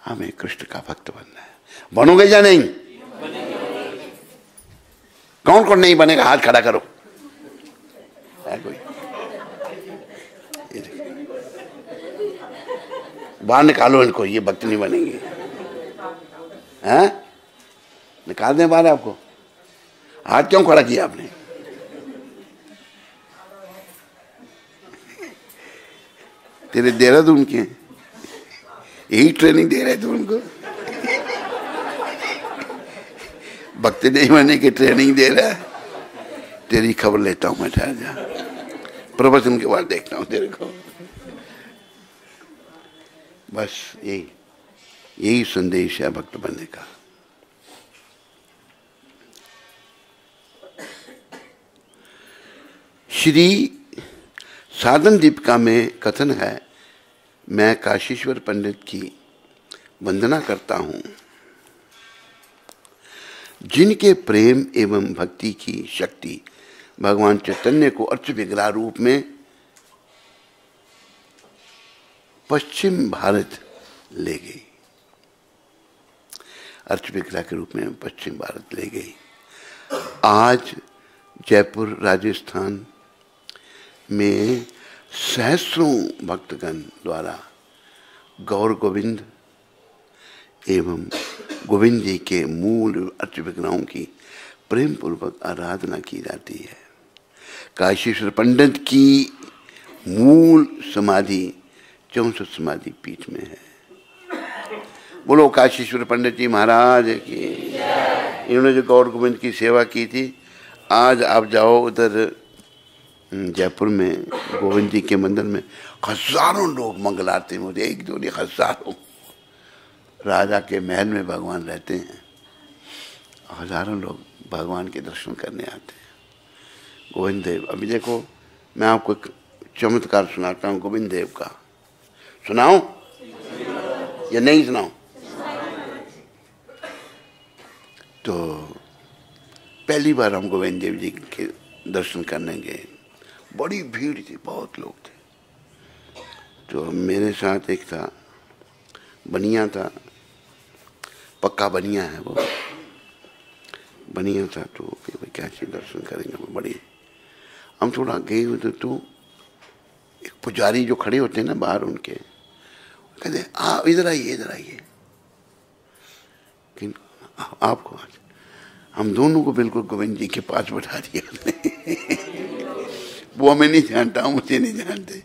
हमें कृष्ण का भक्त बनना है। बनोगे या नहीं? कौन कौन नहीं बनेगा? हाथ खड़ा करो। है कोई? बाहर निकालो इनको, ये भक्त नहीं बनेंगे। हैं? निकाल दें बाहर आपको। हाथ क्यों खड़ा किया आपने? तेरे देहरादून के यही ट्रेनिंग दे रहे थे उनको, भक्त नहीं बनने की ट्रेनिंग दे रहा है। तेरी खबर लेता हूं मैं, ठहर जा, प्रवचन के बाद देखता हूं तेरे को। बस यही संदेश है भक्त बनने का। श्री साधन दीपिका में कथन है, मैं काशीश्वर पंडित की वंदना करता हूं, जिनके प्रेम एवं भक्ति की शक्ति भगवान चैतन्य को अर्च विग्रह रूप में पश्चिम भारत ले गई। अर्च विग्रह के रूप में पश्चिम भारत ले गई। आज जयपुर राजस्थान में सहस्रों भक्तगण द्वारा गौर गोविंद एवं गोविंद जी के मूल अर्च विग्रहों की प्रेम पूर्वक आराधना की जाती है। काशीश्वर पंडित की मूल समाधि 64 समाधि पीठ में है। बोलो काशीश्वर पंडित जी महाराज की। इन्होंने जो गौर गोविंद की सेवा की थी, आज आप जाओ उधर जयपुर में गोविंद जी के मंदिर में हजारों लोग मंगल आरती में होते, एक दो नहीं हजारों। राजा के महल में भगवान रहते हैं, हजारों लोग भगवान के दर्शन करने आते हैं। गोविंद देव, अभी देखो मैं आपको एक चमत्कार सुनाता हूँ गोविंद देव का। सुनाऊं या नहीं सुनाऊं? तो पहली बार हम गोविंद देव जी के दर्शन करने गए, बड़ी भीड़ थी, बहुत लोग थे। तो मेरे साथ एक था, बनिया था, पक्का बनिया है वो, बनिया था। तो फिर भाई क्या चीज दर्शन करेंगे, वो बड़ी। हम थोड़ा गए हुए थे तो एक पुजारी जो खड़े होते हैं ना बाहर, उनके कहते आप इधर आइए, इधर आइए। आपको आज हम दोनों को बिल्कुल गोविंद जी के पास बैठा दिया। वो हमें नहीं जानता, मुझे नहीं जानते।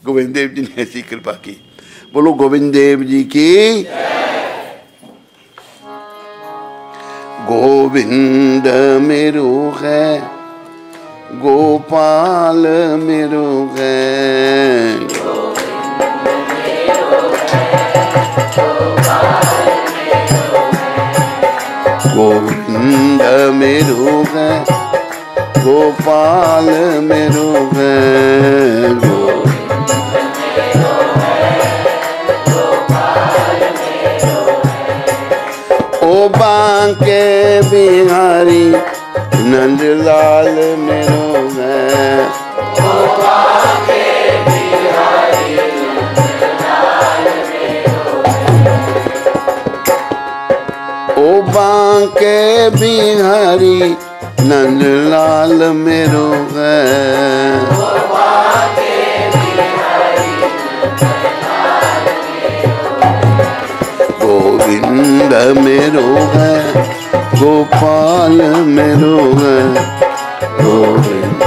गोविंद देव जी ने ऐसी कृपा की। बोलो गोविंद देव जी की। गोविंद मेरो है, गोपाल मेरो है, गोविंद मेरो है, गोपाल मेरो है, ओ बांके बिहारी नंदलाल मेरो है, ओ बांके बिहारी नंदलाल मेरो है, ओ बांके बिहारी नंदलाल मेरो है, गोविंद मेरो है, गोपाल मेरो है, गोविंद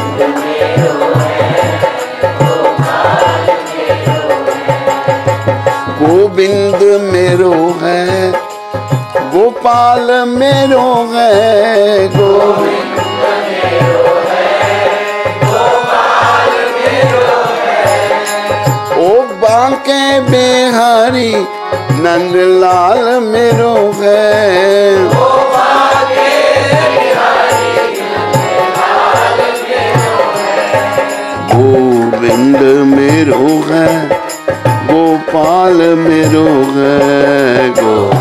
गोविंद मेरो है, गोपाल मेरो है, गोविंद मेरो है, गोपाल मेरो है, ओ बांके बिहारी नंदलाल मेरो है, ओ बांके बिहारी नंदलाल मेरो है, गोविंद मेरो है, गोपाल मेरो है, गोविंद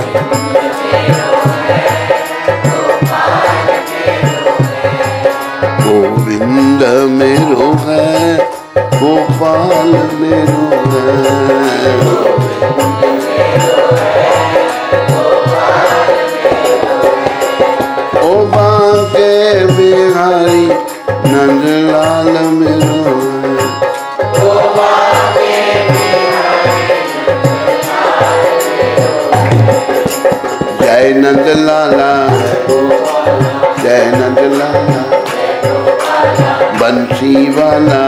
गोविंद मेरो है, गोपाल मेरो है, ओ बांके बिहारी नंदलाल मेरो है, ओ बांके बिहारी नंदलाल मेरो है, जय नंदलाला, जय नंदलाला, बंसी वाला,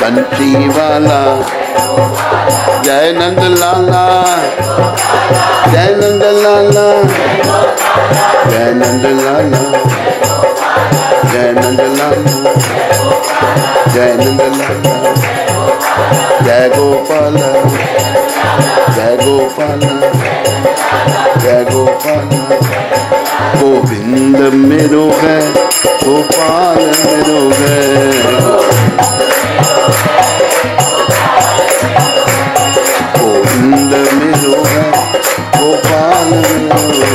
बंसी वाला, जय नंदलाला, जय नंदलाला, जय नंदलाला, जय नंदलाला, जय नंदलाला, जय गोपाल, जय गोपाल, जय गोपाल, गोविंद मेरो है, गोपाल मेरो है, गोविंद मेरो है, गोपाल मेरो है,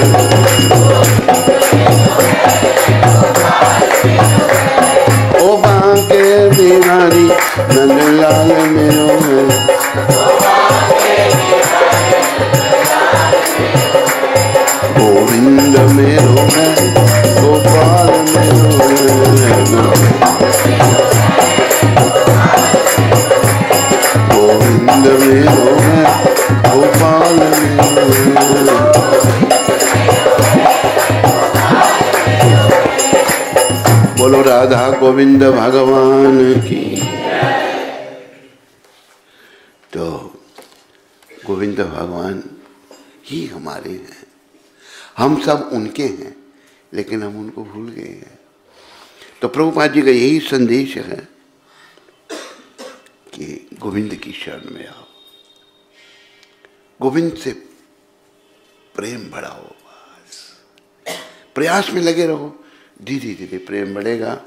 ओ बांके बिहारी नंदलाल मेरो है, गोविंद मेरो है, गोपाल मेरो है, गोविंद मेरो है, गोपाल मेरो है। बोलो राधा गोविंद भगवान की। तो गोविंद भगवान ही हमारे हैं, हम सब उनके हैं, लेकिन हम उनको भूल गए हैं। तो प्रभुपाद जी का यही संदेश है कि गोविंद की शरण में आओ, गोविंद से प्रेम बढ़ाओ, बस प्रयास में लगे रहो। धीरे धीरे प्रेम बढ़ेगा,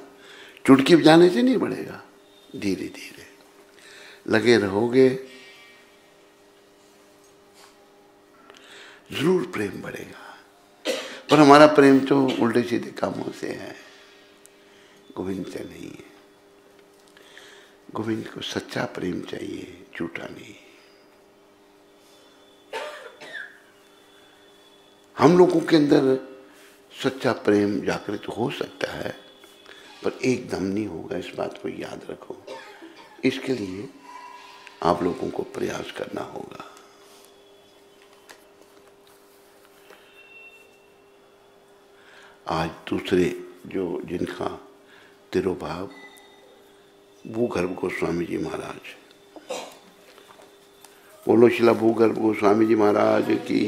चुटकी बजाने से नहीं बढ़ेगा, धीरे धीरे लगे रहोगे, जरूर प्रेम बढ़ेगा। पर हमारा प्रेम तो उल्टे सीधे कामों से है, गोविंद से नहीं है। गोविंद को सच्चा प्रेम चाहिए, झूठा नहीं। हम लोगों के अंदर सच्चा प्रेम जागृत हो सकता है, पर एकदम नहीं होगा, इस बात को याद रखो। इसके लिए आप लोगों को प्रयास करना होगा। आज दूसरे जो जिनका तिरुभाव, भूगर्भ गोस्वामी जी महाराज, बोलो शिला भूगर्भ गोस्वामी जी महाराज की।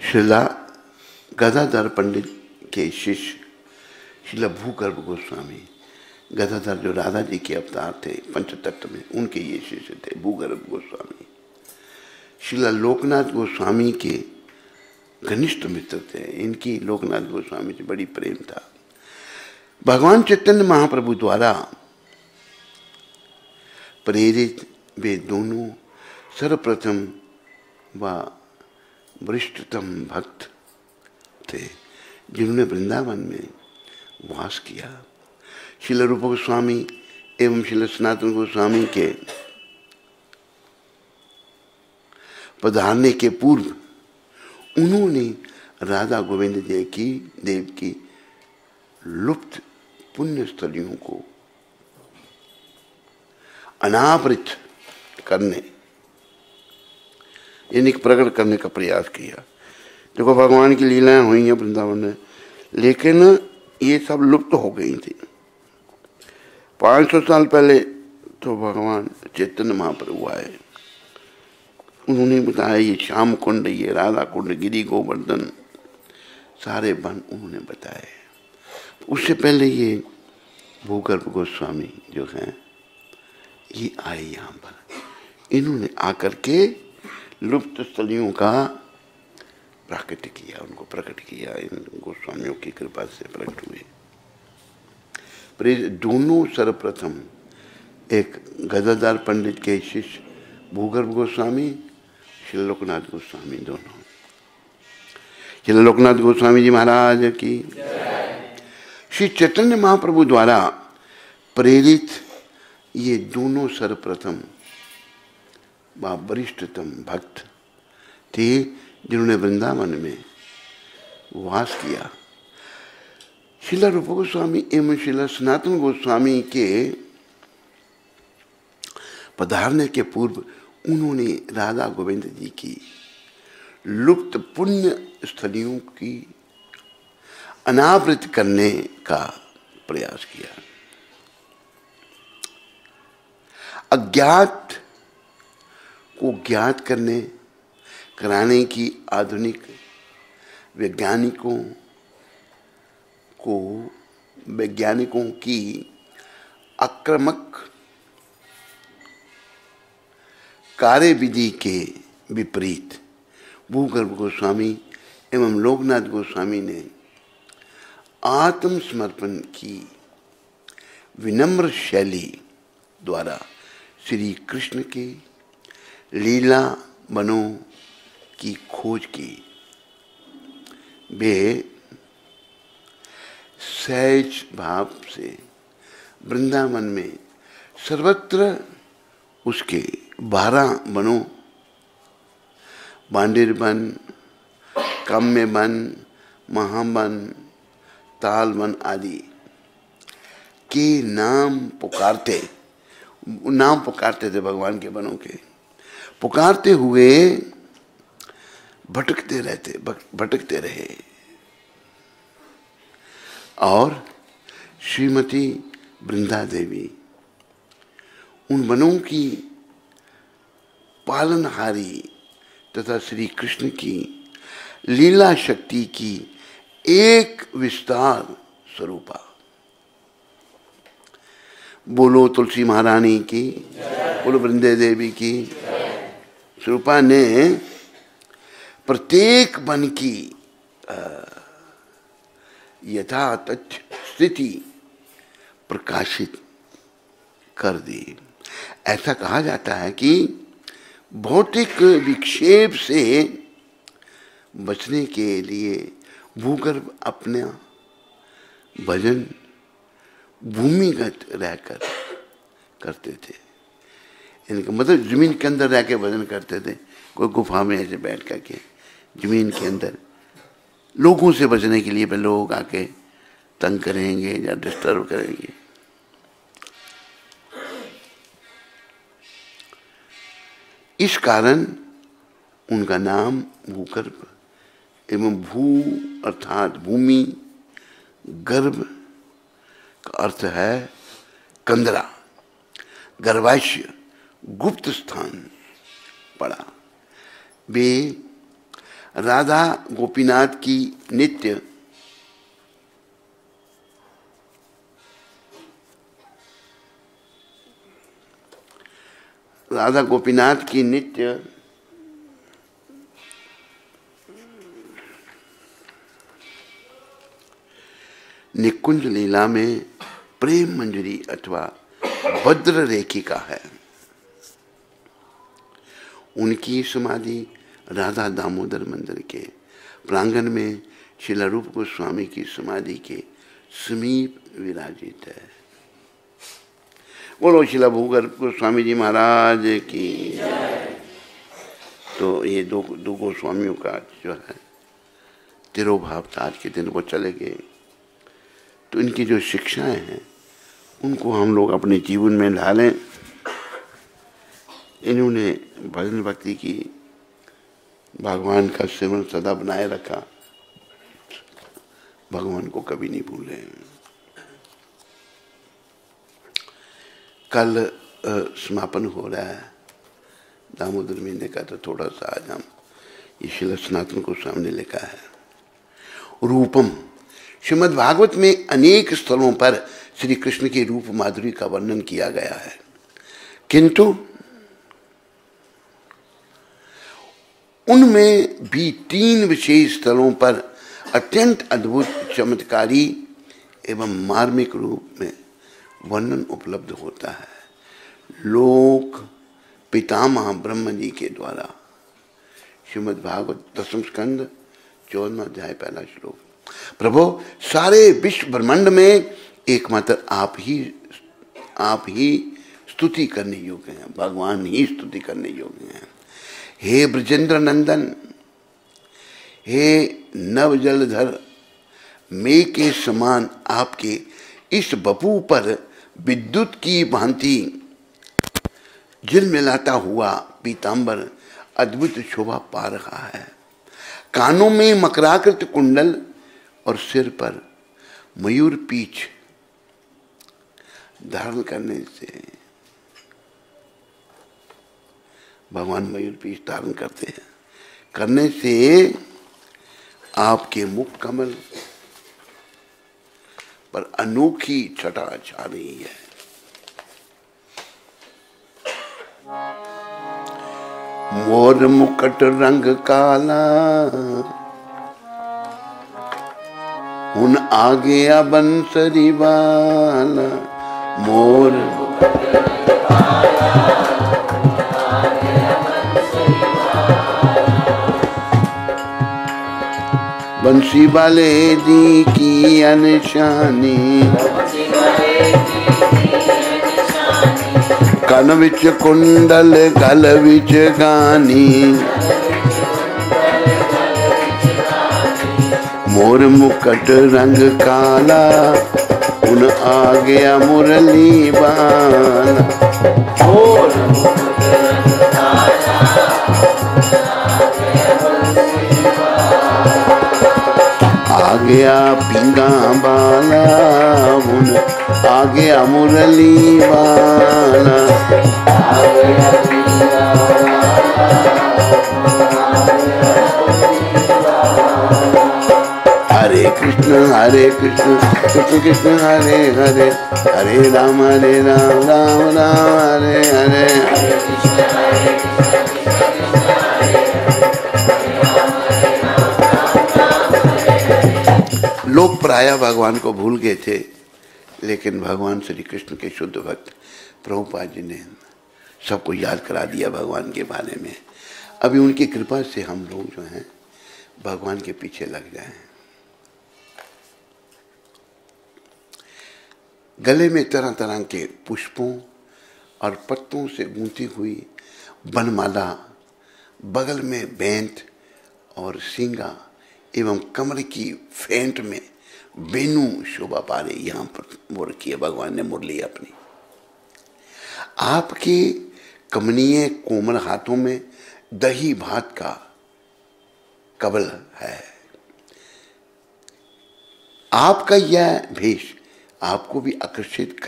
शिला गदाधर पंडित के शिष्य शिला भूगर्भ गोस्वामी, गदाधर जो राधा जी के अवतार थे पंचतत्व में, उनके ये शिष्य थे भूगर्भ गोस्वामी। शिला लोकनाथ गोस्वामी के घनिष्ठ मित्र थे। इनकी लोकनाथ गोस्वामी से बड़ी प्रेम था। भगवान चैतन्य महाप्रभु द्वारा प्रेरित वे दोनों सर्वप्रथम व वरिष्ठतम भक्त थे जिन्होंने वृंदावन में वास किया। श्रील रूप गोस्वामी एवं श्रील सनातन गोस्वामी के पधारने के पूर्व उन्होंने राधा गोविंद देव की लुप्त पुण्य स्थलियों को अनावृत करने यानी प्रकट करने का प्रयास किया। देखो भगवान की लीलाएं हुई हैं वृंदावन में, लेकिन ये सब लुप्त हो गई थी। 500 साल पहले तो भगवान चैतन्य महाप्रभु आए, उन्होंने बताया ये श्याम कुंड, ये राधा कुंड, गिरी गोवर्धन, सारे वन उन्होंने बताए। उससे पहले ये भूगर्भ गोस्वामी जो हैं ये आए यहाँ पर, इन्होंने आकर के लुप्त स्थलियों का प्रकट किया, उनको प्रकट किया। इन गोस्वामियों की कृपा से प्रकट हुए। दोनों सर्वप्रथम एक गदाधर पंडित के शिष्य भूगर्भ गोस्वामी, श्री लोकनाथ गोस्वामी, दोनों। श्री लोकनाथ गोस्वामी जी महाराज की। श्री चैतन्य महाप्रभु द्वारा प्रेरित ये दोनों सर्वप्रथम व वरिष्ठतम भक्त थे जिन्होंने वृंदावन में वास किया। श्रील रूप गोस्वामी एवं श्रील सनातन गोस्वामी के पधारने के पूर्व उन्होंने राधा गोविंद जी की लुप्त पुण्य स्थलियों की अनावृत करने का प्रयास किया। अज्ञात को ज्ञात कराने की आधुनिक वैज्ञानिकों की आक्रामक कार्यविधि के विपरीत भूगर्भ गोस्वामी एवं लोकनाथ गोस्वामी ने आत्मसमर्पण की विनम्र शैली द्वारा श्री कृष्ण के लीला वनों की खोज की। वे सहज भाव से वृंदावन में सर्वत्र उसके 12 वनों, बांडिर वन, काम्य वन, महावन, ताल वन आदि के नाम पुकारते थे भगवान के वनों के। पुकारते हुए भटकते रहे और श्रीमती वृंदा देवी उन वनों की पालनहारी तथा श्री कृष्ण की लीला शक्ति की एक विस्तार स्वरूपा। बोलो तुलसी महारानी की, बोलो वृंदे देवी की। स्वरूपा ने प्रत्येक वन की यथातथ स्थिति प्रकाशित कर दी। ऐसा कहा जाता है कि भौतिक विक्षेप से बचने के लिए भूगर्भ अपना भजन भूमिगत रहकर करते थे। इनका मतलब जमीन के अंदर रह के भजन करते थे। कोई गुफा में ऐसे बैठ करके जमीन के अंदर लोगों से बचने के लिए लोग आके तंग करेंगे या डिस्टर्ब करेंगे। इस कारण उनका नाम भूगर्भ एवं भू अर्थात भूमि, गर्भ का अर्थ है कंदरा, गर्भाशय, गुप्त स्थान पड़ा। वे राधा गोपीनाथ की नित्य निकुंज लीला में प्रेम मंजरी अथवा भद्र रेखिका है। उनकी समाधि राधा दामोदर मंदिर के प्रांगण में श्रील रूप गोस्वामी की समाधि के समीप विराजित है। बोलो श्रील भूगर्भ गोस्वामी जी महाराज की। तो ये दो गोस्वामियों का जो है तिरोभाव था। आज के दिन वो चले गए, तो इनकी जो शिक्षाएं हैं उनको हम लोग अपने जीवन में ढालें। इन्होंने भजन भक्ति की, भगवान का सिमरन सदा बनाए रखा, भगवान को कभी नहीं भूले। कल समापन हो रहा है दामोदर महीने का, तो थोड़ा सा आज हम ये श्रील सनातन को सामने लिखा है। रूपम, श्रीमद् भागवत में अनेक स्थलों पर श्री कृष्ण के रूप माधुरी का वर्णन किया गया है, किंतु उनमें भी 3 विशेष स्थलों पर अत्यंत अद्भुत, चमत्कारी एवं मार्मिक रूप में वर्णन उपलब्ध होता है। लोक पितामह ब्रह्म जी के द्वारा श्रीमद् भागवत 10वें स्कंद 14वां अध्याय 1 श्लोक। प्रभु, सारे विश्व ब्रह्मांड में एकमात्र आप ही स्तुति करने योग्य हैं, भगवान ही स्तुति करने योग्य हैं। हे ब्रजेंद्र नंदन, हे नव जलधर, मेघ के समान आपके इस बपू पर विद्युत की भांति झिलमिलाता हुआ पीतांबर अद्भुत शोभा पा रहा है। कानों में मकराकृत कुंडल और सिर पर मयूर पीछ धारण करने से, भगवान मयूर पीछ धारण करते हैं, करने से आपके मुख कमल पर अनोखी छटा छा रही है। मोर मुकुट रंग काला, उन आगे बंसरी वाला। मोर बंसी वाले दी की अनशानी, कन विच कुंडल गल विच गानी। मोर मुकुट रंग काला, उन आ गया मुरली बाला। मोर आ गया पिंगा बाला, उन आ गया मुरली बाला। हरे कृष्ण कृष्ण कृष्ण हरे हरे, हरे राम राम राम हरे हरे। लोग प्रायः भगवान को भूल गए थे, लेकिन भगवान श्री कृष्ण के शुद्ध भक्त प्रभुपाद जी ने सबको याद करा दिया भगवान के बारे में। अभी उनकी कृपा से हम लोग जो हैं भगवान के पीछे लग जाएं। गले में तरह तरह के पुष्पों और पत्तों से गूंथी हुई बनमाला, बगल में बैंत और सींगा एवं कमर की फेंट में वेणु शोभा पा रही। यहां पर वो रखी है, भगवान ने मुरली अपनी। आपके कमनीय कोमल हाथों में दही भात का कबल है। आपका यह भेष आपको भी आकर्षित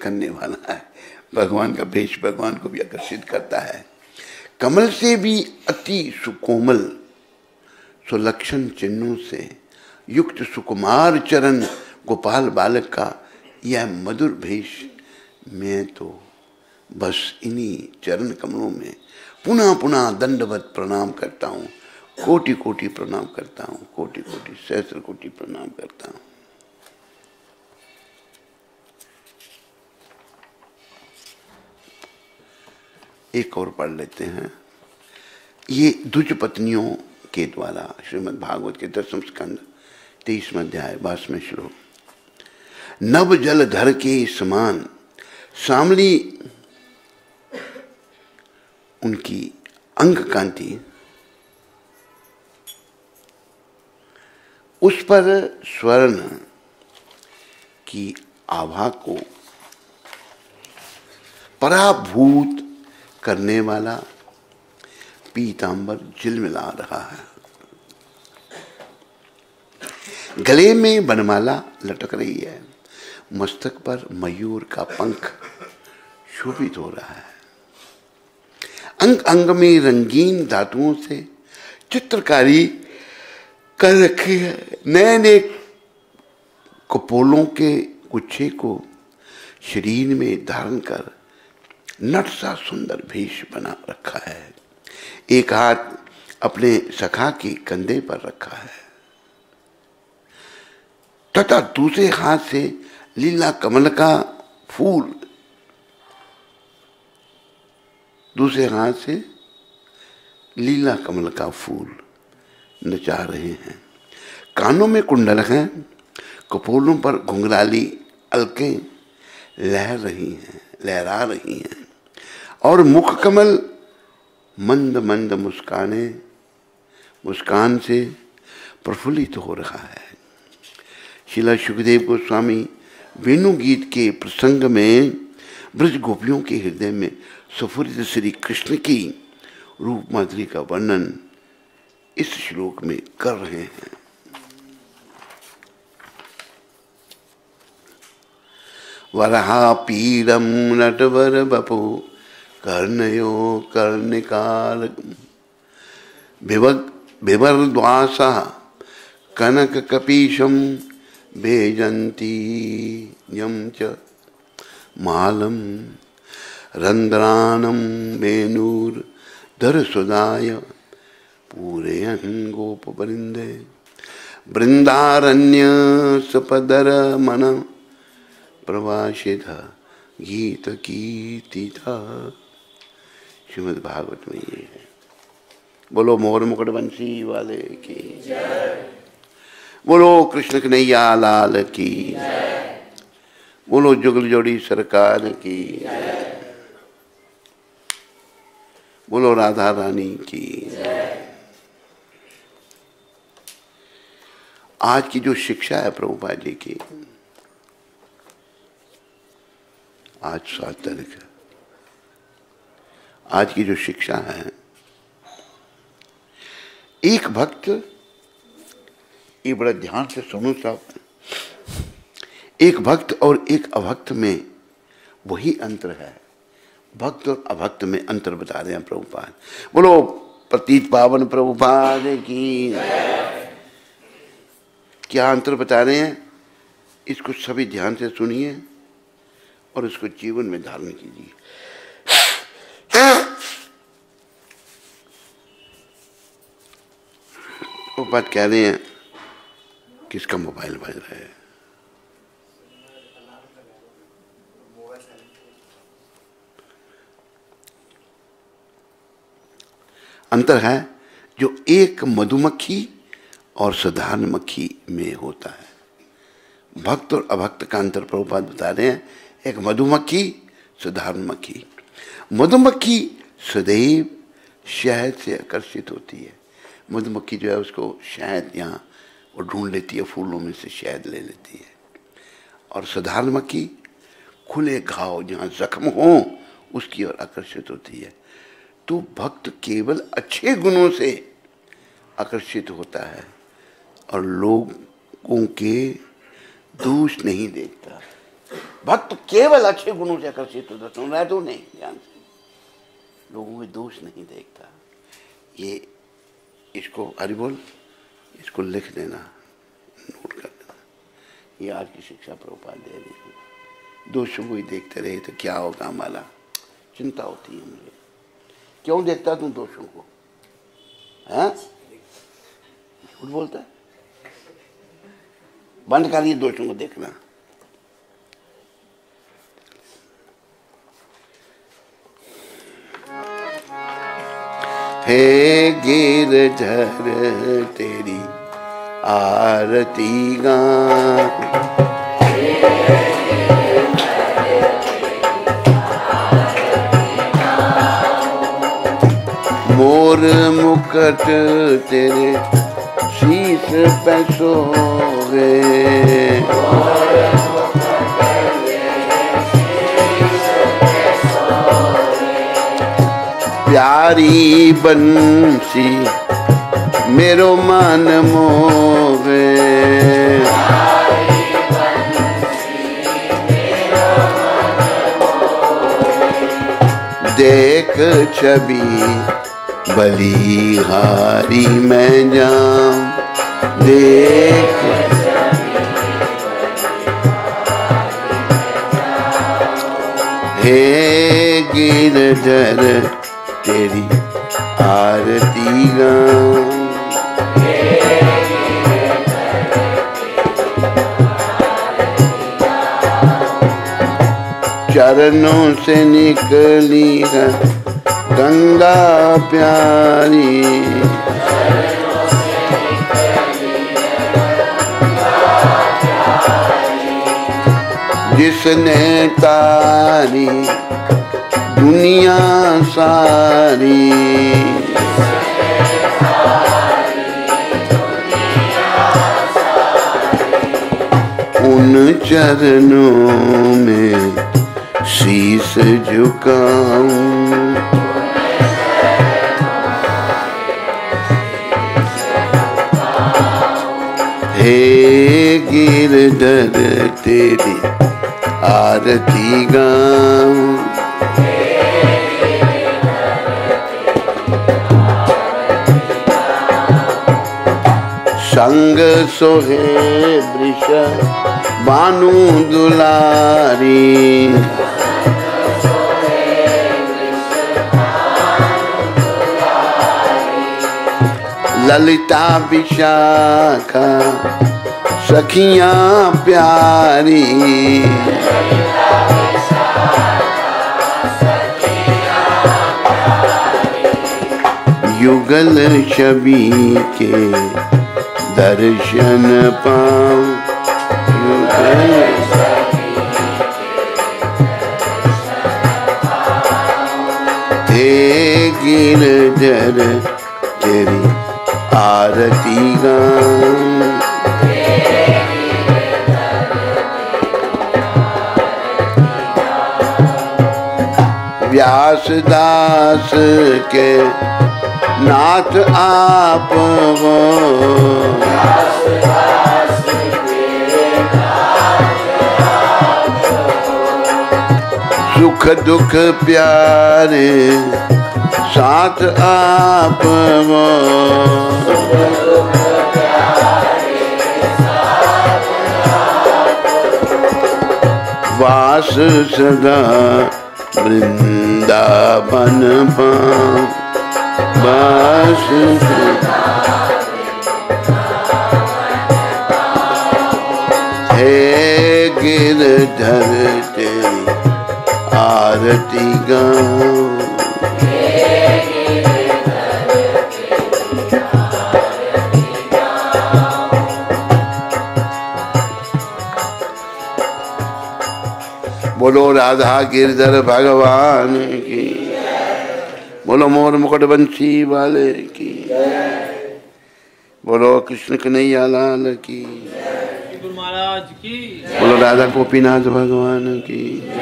करने वाला है। भगवान का भेष भगवान को भी आकर्षित करता है। कमल से भी अति सुकोमल सुलक्षण चिन्हों से युक्त सुकुमार चरण गोपाल बालक का यह मधुर भेष, मैं तो बस इन्हीं चरण कमलों में पुनः पुनः दंडवत प्रणाम करता हूँ, कोटि कोटि प्रणाम करता हूँ, कोटि कोटि सहस्र कोटि प्रणाम करता हूँ। एक और पढ़ लेते हैं। ये द्विज पत्नियों के द्वारा श्रीमद् भागवत के 10वें स्कंद 23वां अध्याय 22वें श्लोक। नव जल धर के समान श्यामली उनकी अंग कांति, उस पर स्वर्ण की आभा को पराभूत करने वाला पीतांबर झिलमिला रहा है। गले में बनमाला लटक रही है, मस्तक पर मयूर का पंख शोभित हो रहा है। अंग अंग में रंगीन धातुओं से चित्रकारी कर रखी है। नए नए कपोलों के गुच्छे को शरीर में धारण कर नट सा सुंदर भेष बना रखा है। एक हाथ अपने सखा के कंधे पर रखा है तथा दूसरे हाथ से लीला कमल का फूल, दूसरे हाथ से लीला कमल का फूल नचा रहे हैं। कानों में कुंडल हैं, कपोलों पर घुंघराली अलकें लहरा रही हैं और मुख कमल मंद मंद मुस्कान से प्रफुल्लित हो रहा है। श्रील सुखदेव गोस्वामी वेणु गीत के प्रसंग में ब्रज गोपियों के हृदय में स्फुरित श्री कृष्ण की रूप माधुरी का वर्णन इस श्लोक में कर रहे हैं। वरहा पीरम नटवर बपो कर्णयो कर्णिकाल विवर्द्वासा कनक कपीशम भेजंती यम च मालम रंध्रानम वेणुर धर सुदाय पूरयन् गोप वृंदे वृंदारण्य सपदर मन प्रवासित गीत कीर्तिता। श्रीमद् भागवत में ये है। बोलो मोर मुकुट बंसी वाले की, बोलो कृष्ण कन्हैया लाल की, बोलो जुगल जोड़ी सरकार की, बोलो राधा रानी की। आज की जो शिक्षा है प्रभुपाद जी की, आज 7 तारीख है, आज की जो शिक्षा है, एक भक्त, ये बड़ा ध्यान से सुनो साहब, एक भक्त और एक अभक्त में वही अंतर है। भक्त और अभक्त में अंतर बता रहे हैं प्रभुपाद। बोलो प्रतीत पावन प्रभुपाद की। क्या अंतर बता रहे हैं, इसको सभी ध्यान से सुनिए और इसको जीवन में धारण कीजिए। प्रभुपाद कह रहे हैं किसका मोबाइल बज रहा है? अंतर है जो एक मधुमक्खी और साधारण मक्खी में होता है। भक्त और अभक्त का अंतर प्रभुपाद बता रहे हैं। एक मधुमक्खी, साधारण मक्खी। मधुमक्खी सदैव शहद से आकर्षित होती है। मधुमक्खी जो है उसको शहद यहाँ वो ढूंढ लेती है, फूलों में से शहद ले लेती है। और साधारण मक्खी खुले घाव जहाँ जख्म हो उसकी ओर आकर्षित होती है। तो भक्त केवल अच्छे गुणों से आकर्षित होता है और लोगों के दोष नहीं देखता। भक्त केवल अच्छे गुणों से आकर्षित होता, सुन रहा है तो नहीं ध्यान से, लोगों के दोष नहीं देखता। ये इसको हरि बोल, इसको लिख देना, नोट कर देना। ये आज की शिक्षा प्रभुपाद दे रही है। दोषों को ही देखते रहे तो क्या होगा हमारा, चिंता होती है मुझे। क्यों देखता तुम दोषों को? हैं? झूठ बोलता है? बंद करिए दोषों को देखना। हे गिरधर तेरी आरती गान, मोर मुकुट तेरे शीश पे सोवे, प्यारी बंसी मेरो मन मोहे, देख छवि बलिहारी मैं जाऊं, देख हे गिरधर तेरी आरती गाऊं, चरणों से निकली है गंगा प्यारी, जिसने तारी दुनिया सारी, उन चरणों में शीश झुकाऊं, हे गिरधर तेरी आरती गाऊं, संग सोहे वृष बानु दुलारी, ललिता विशाखा सखियां प्यारी, युगल छवि के दर्शन पाऊं, हे गिरधर तेरी आरती गाऊं, व्यास दास के नाथ आप हो, सुख दुख प्यारे साथ आप हो, वास सदा वृंदावन पाऊं, बस हे गिरधर तेरी आरती गाऊं, बोलो राधा गिरधर भगवान की, बोलो मोर मुकुट बंसी वाले की, बोलो कृष्ण कन्हैया लाल की, गुरु महाराज की, बोलो राधा गोपीनाथ भगवान की।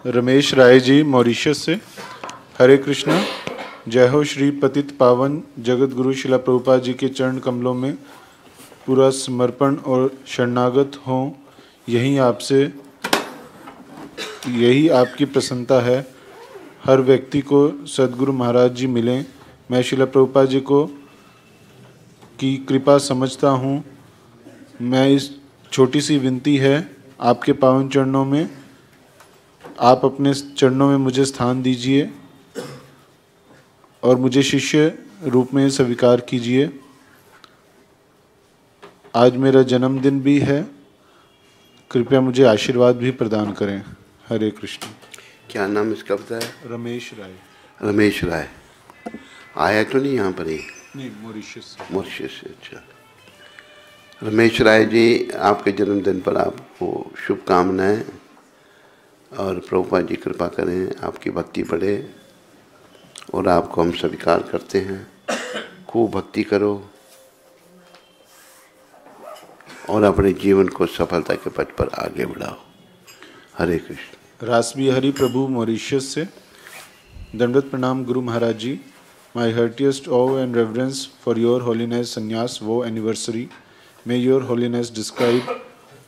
रमेश राय जी मॉरिशस से। हरे कृष्णा। जय हो श्री पतित पावन जगत गुरु शिला प्रभुपाद जी के चरण कमलों में पूरा समर्पण और शरणागत हों, यही आपकी प्रसन्नता है। हर व्यक्ति को सद्गुरु महाराज जी मिलें। मैं शिला प्रभुपाद जी को की कृपा समझता हूँ। मैं इस छोटी सी विनती है आपके पावन चरणों में, आप अपने चरणों में मुझे स्थान दीजिए और मुझे शिष्य रूप में स्वीकार कीजिए। आज मेरा जन्मदिन भी है, कृपया मुझे आशीर्वाद भी प्रदान करें। हरे कृष्ण। क्या नाम इसका बताया? रमेश राय। रमेश राय आया तो नहीं यहाँ पर ही? नहीं, मॉरिशस से। मॉरिशस से। अच्छा, रमेश राय जी, आपके जन्मदिन पर आपको शुभकामनाएं और प्रभुपाद जी कृपा करें, आपकी भक्ति बढ़े और आपको हम स्वीकार करते हैं। खूब भक्ति करो और अपने जीवन को सफलता के पथ पर आगे बढ़ाओ। हरे कृष्ण। रास बिहारी प्रभु मॉरिशस से। दंडवत प्रणाम गुरु महाराज जी। माई heartiest awe and reverence for your holiness sannyas vow anniversary. May your holiness describe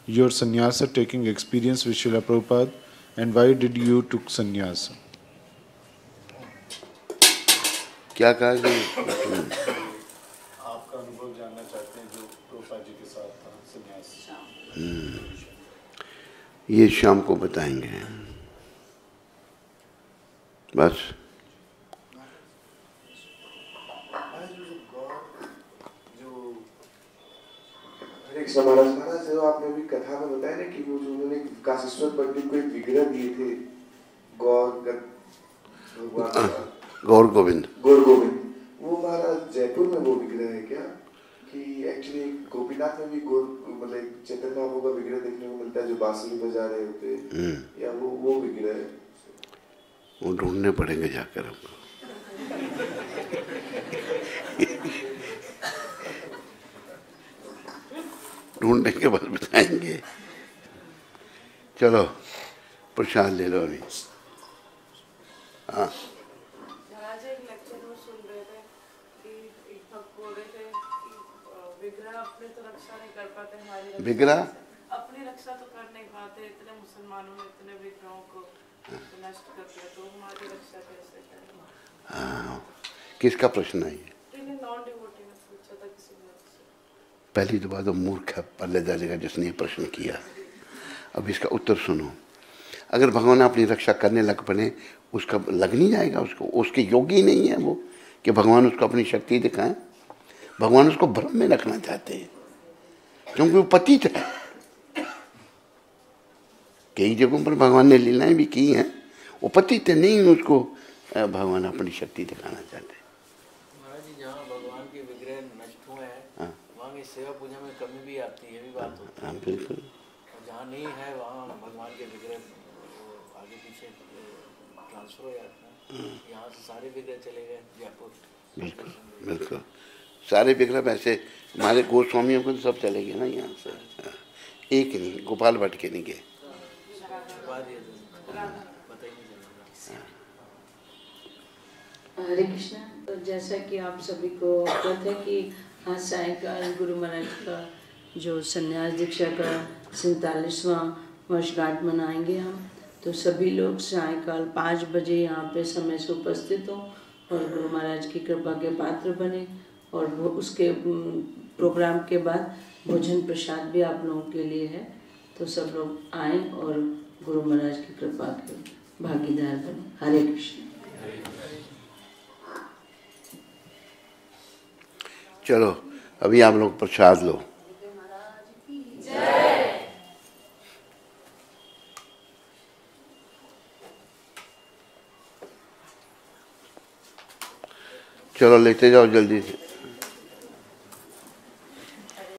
your sannyasa taking experience with Srila Prabhupada and why did you took sannyas? क्या कहा कि आपका अनुभव जानना चाहते हैं जो प्रभुपाद जी के साथ था संन्यास। ये शाम को बताएंगे। बस महाराज महाराज जो आपने अभी कथा में बताया ना कि वो जो उन्होंने काशीश्वर पंडित को एक विग्रह दिए थे गौर गोविंद, वो महाराज जयपुर में वो विग्रह है क्या? कि एक्चुअली गोपीनाथ में भी मतलब चैतन्य बाबू का विग्रह देखने को मिलता है जो बांसुरी बजा रहे होते हैं, या वो विग्रह है? वो ढूंढने पड़ेंगे जाकर हमको। ढूंढने के बाद बताएंगे। चलो प्रसाद ले लो अभी। हाँ, महाराज एक लेक्चर में सुन रहे थे कि एक भक्त बोल रहे थे कि विग्रह अपने तो रक्षा नहीं कर पाते, हमारी विग्रह अपनी रक्षा तो कर नहीं पाते, इतने मुसलमानों ने इतने विग्रहों को नष्ट कर दिया, तो हमारी रक्षा कैसे करें? हाँ, किसका प्रश्न है ये? नॉन डिवोटी ने पूछा था किसी ने। पहली तो बात, मूर्ख है पल्ले डालेगा जिसने ये प्रश्न किया। अब इसका उत्तर सुनो। अगर भगवान अपनी रक्षा करने लग पड़े, उसका लग नहीं जाएगा, उसको उसके योग्य ही नहीं है वो कि भगवान उसको अपनी शक्ति दिखाएं। भगवान उसको भ्रम में रखना चाहते हैं क्योंकि वो पतित है। कई जगहों पर भगवान ने लीलाएं भी की हैं, वो पतित है, नहीं उसको भगवान अपनी शक्ति दिखाना चाहते हैं। महाराज जी, जहाँ भगवान के विग्रह नष्ट हुए हैं वहाँ की सेवा पूजा में कमी भी आती है, ये भी बात होती है। बिल्कुल। जहाँ नहीं है वहाँ भगवान के विग्रह आगे पीछे ट्रांसफर हो जाते हैं। यहाँ से सारे विग्रह चले गए जयपुर। बिल्कुल बिल्कुल, सारे विग्रह वैसे हमारे गोस्वामियों को तो सब चले गए ना यहाँ से। एक नहीं, गोपाल भट्ट के नहीं गए। हरे कृष्णा। तो जैसा कि आप सभी को अवगत है कि आज सायंकाल गुरु महाराज का जो संन्यास दीक्षा का 47वां वर्षगांठ मनाएंगे हम, तो सभी लोग सायंकाल 5 बजे यहाँ पे समय से उपस्थित हों और गुरु महाराज की कृपा के पात्र बने। और वो उसके प्रोग्राम के बाद भोजन प्रसाद भी आप लोगों के लिए है, तो सब लोग आएँ और गुरु महाराज की कृपा के भागीदार बने। हरे कृष्ण। चलो अभी आप लोग प्रसाद लो। चलो लेते जाओ जल्दी से।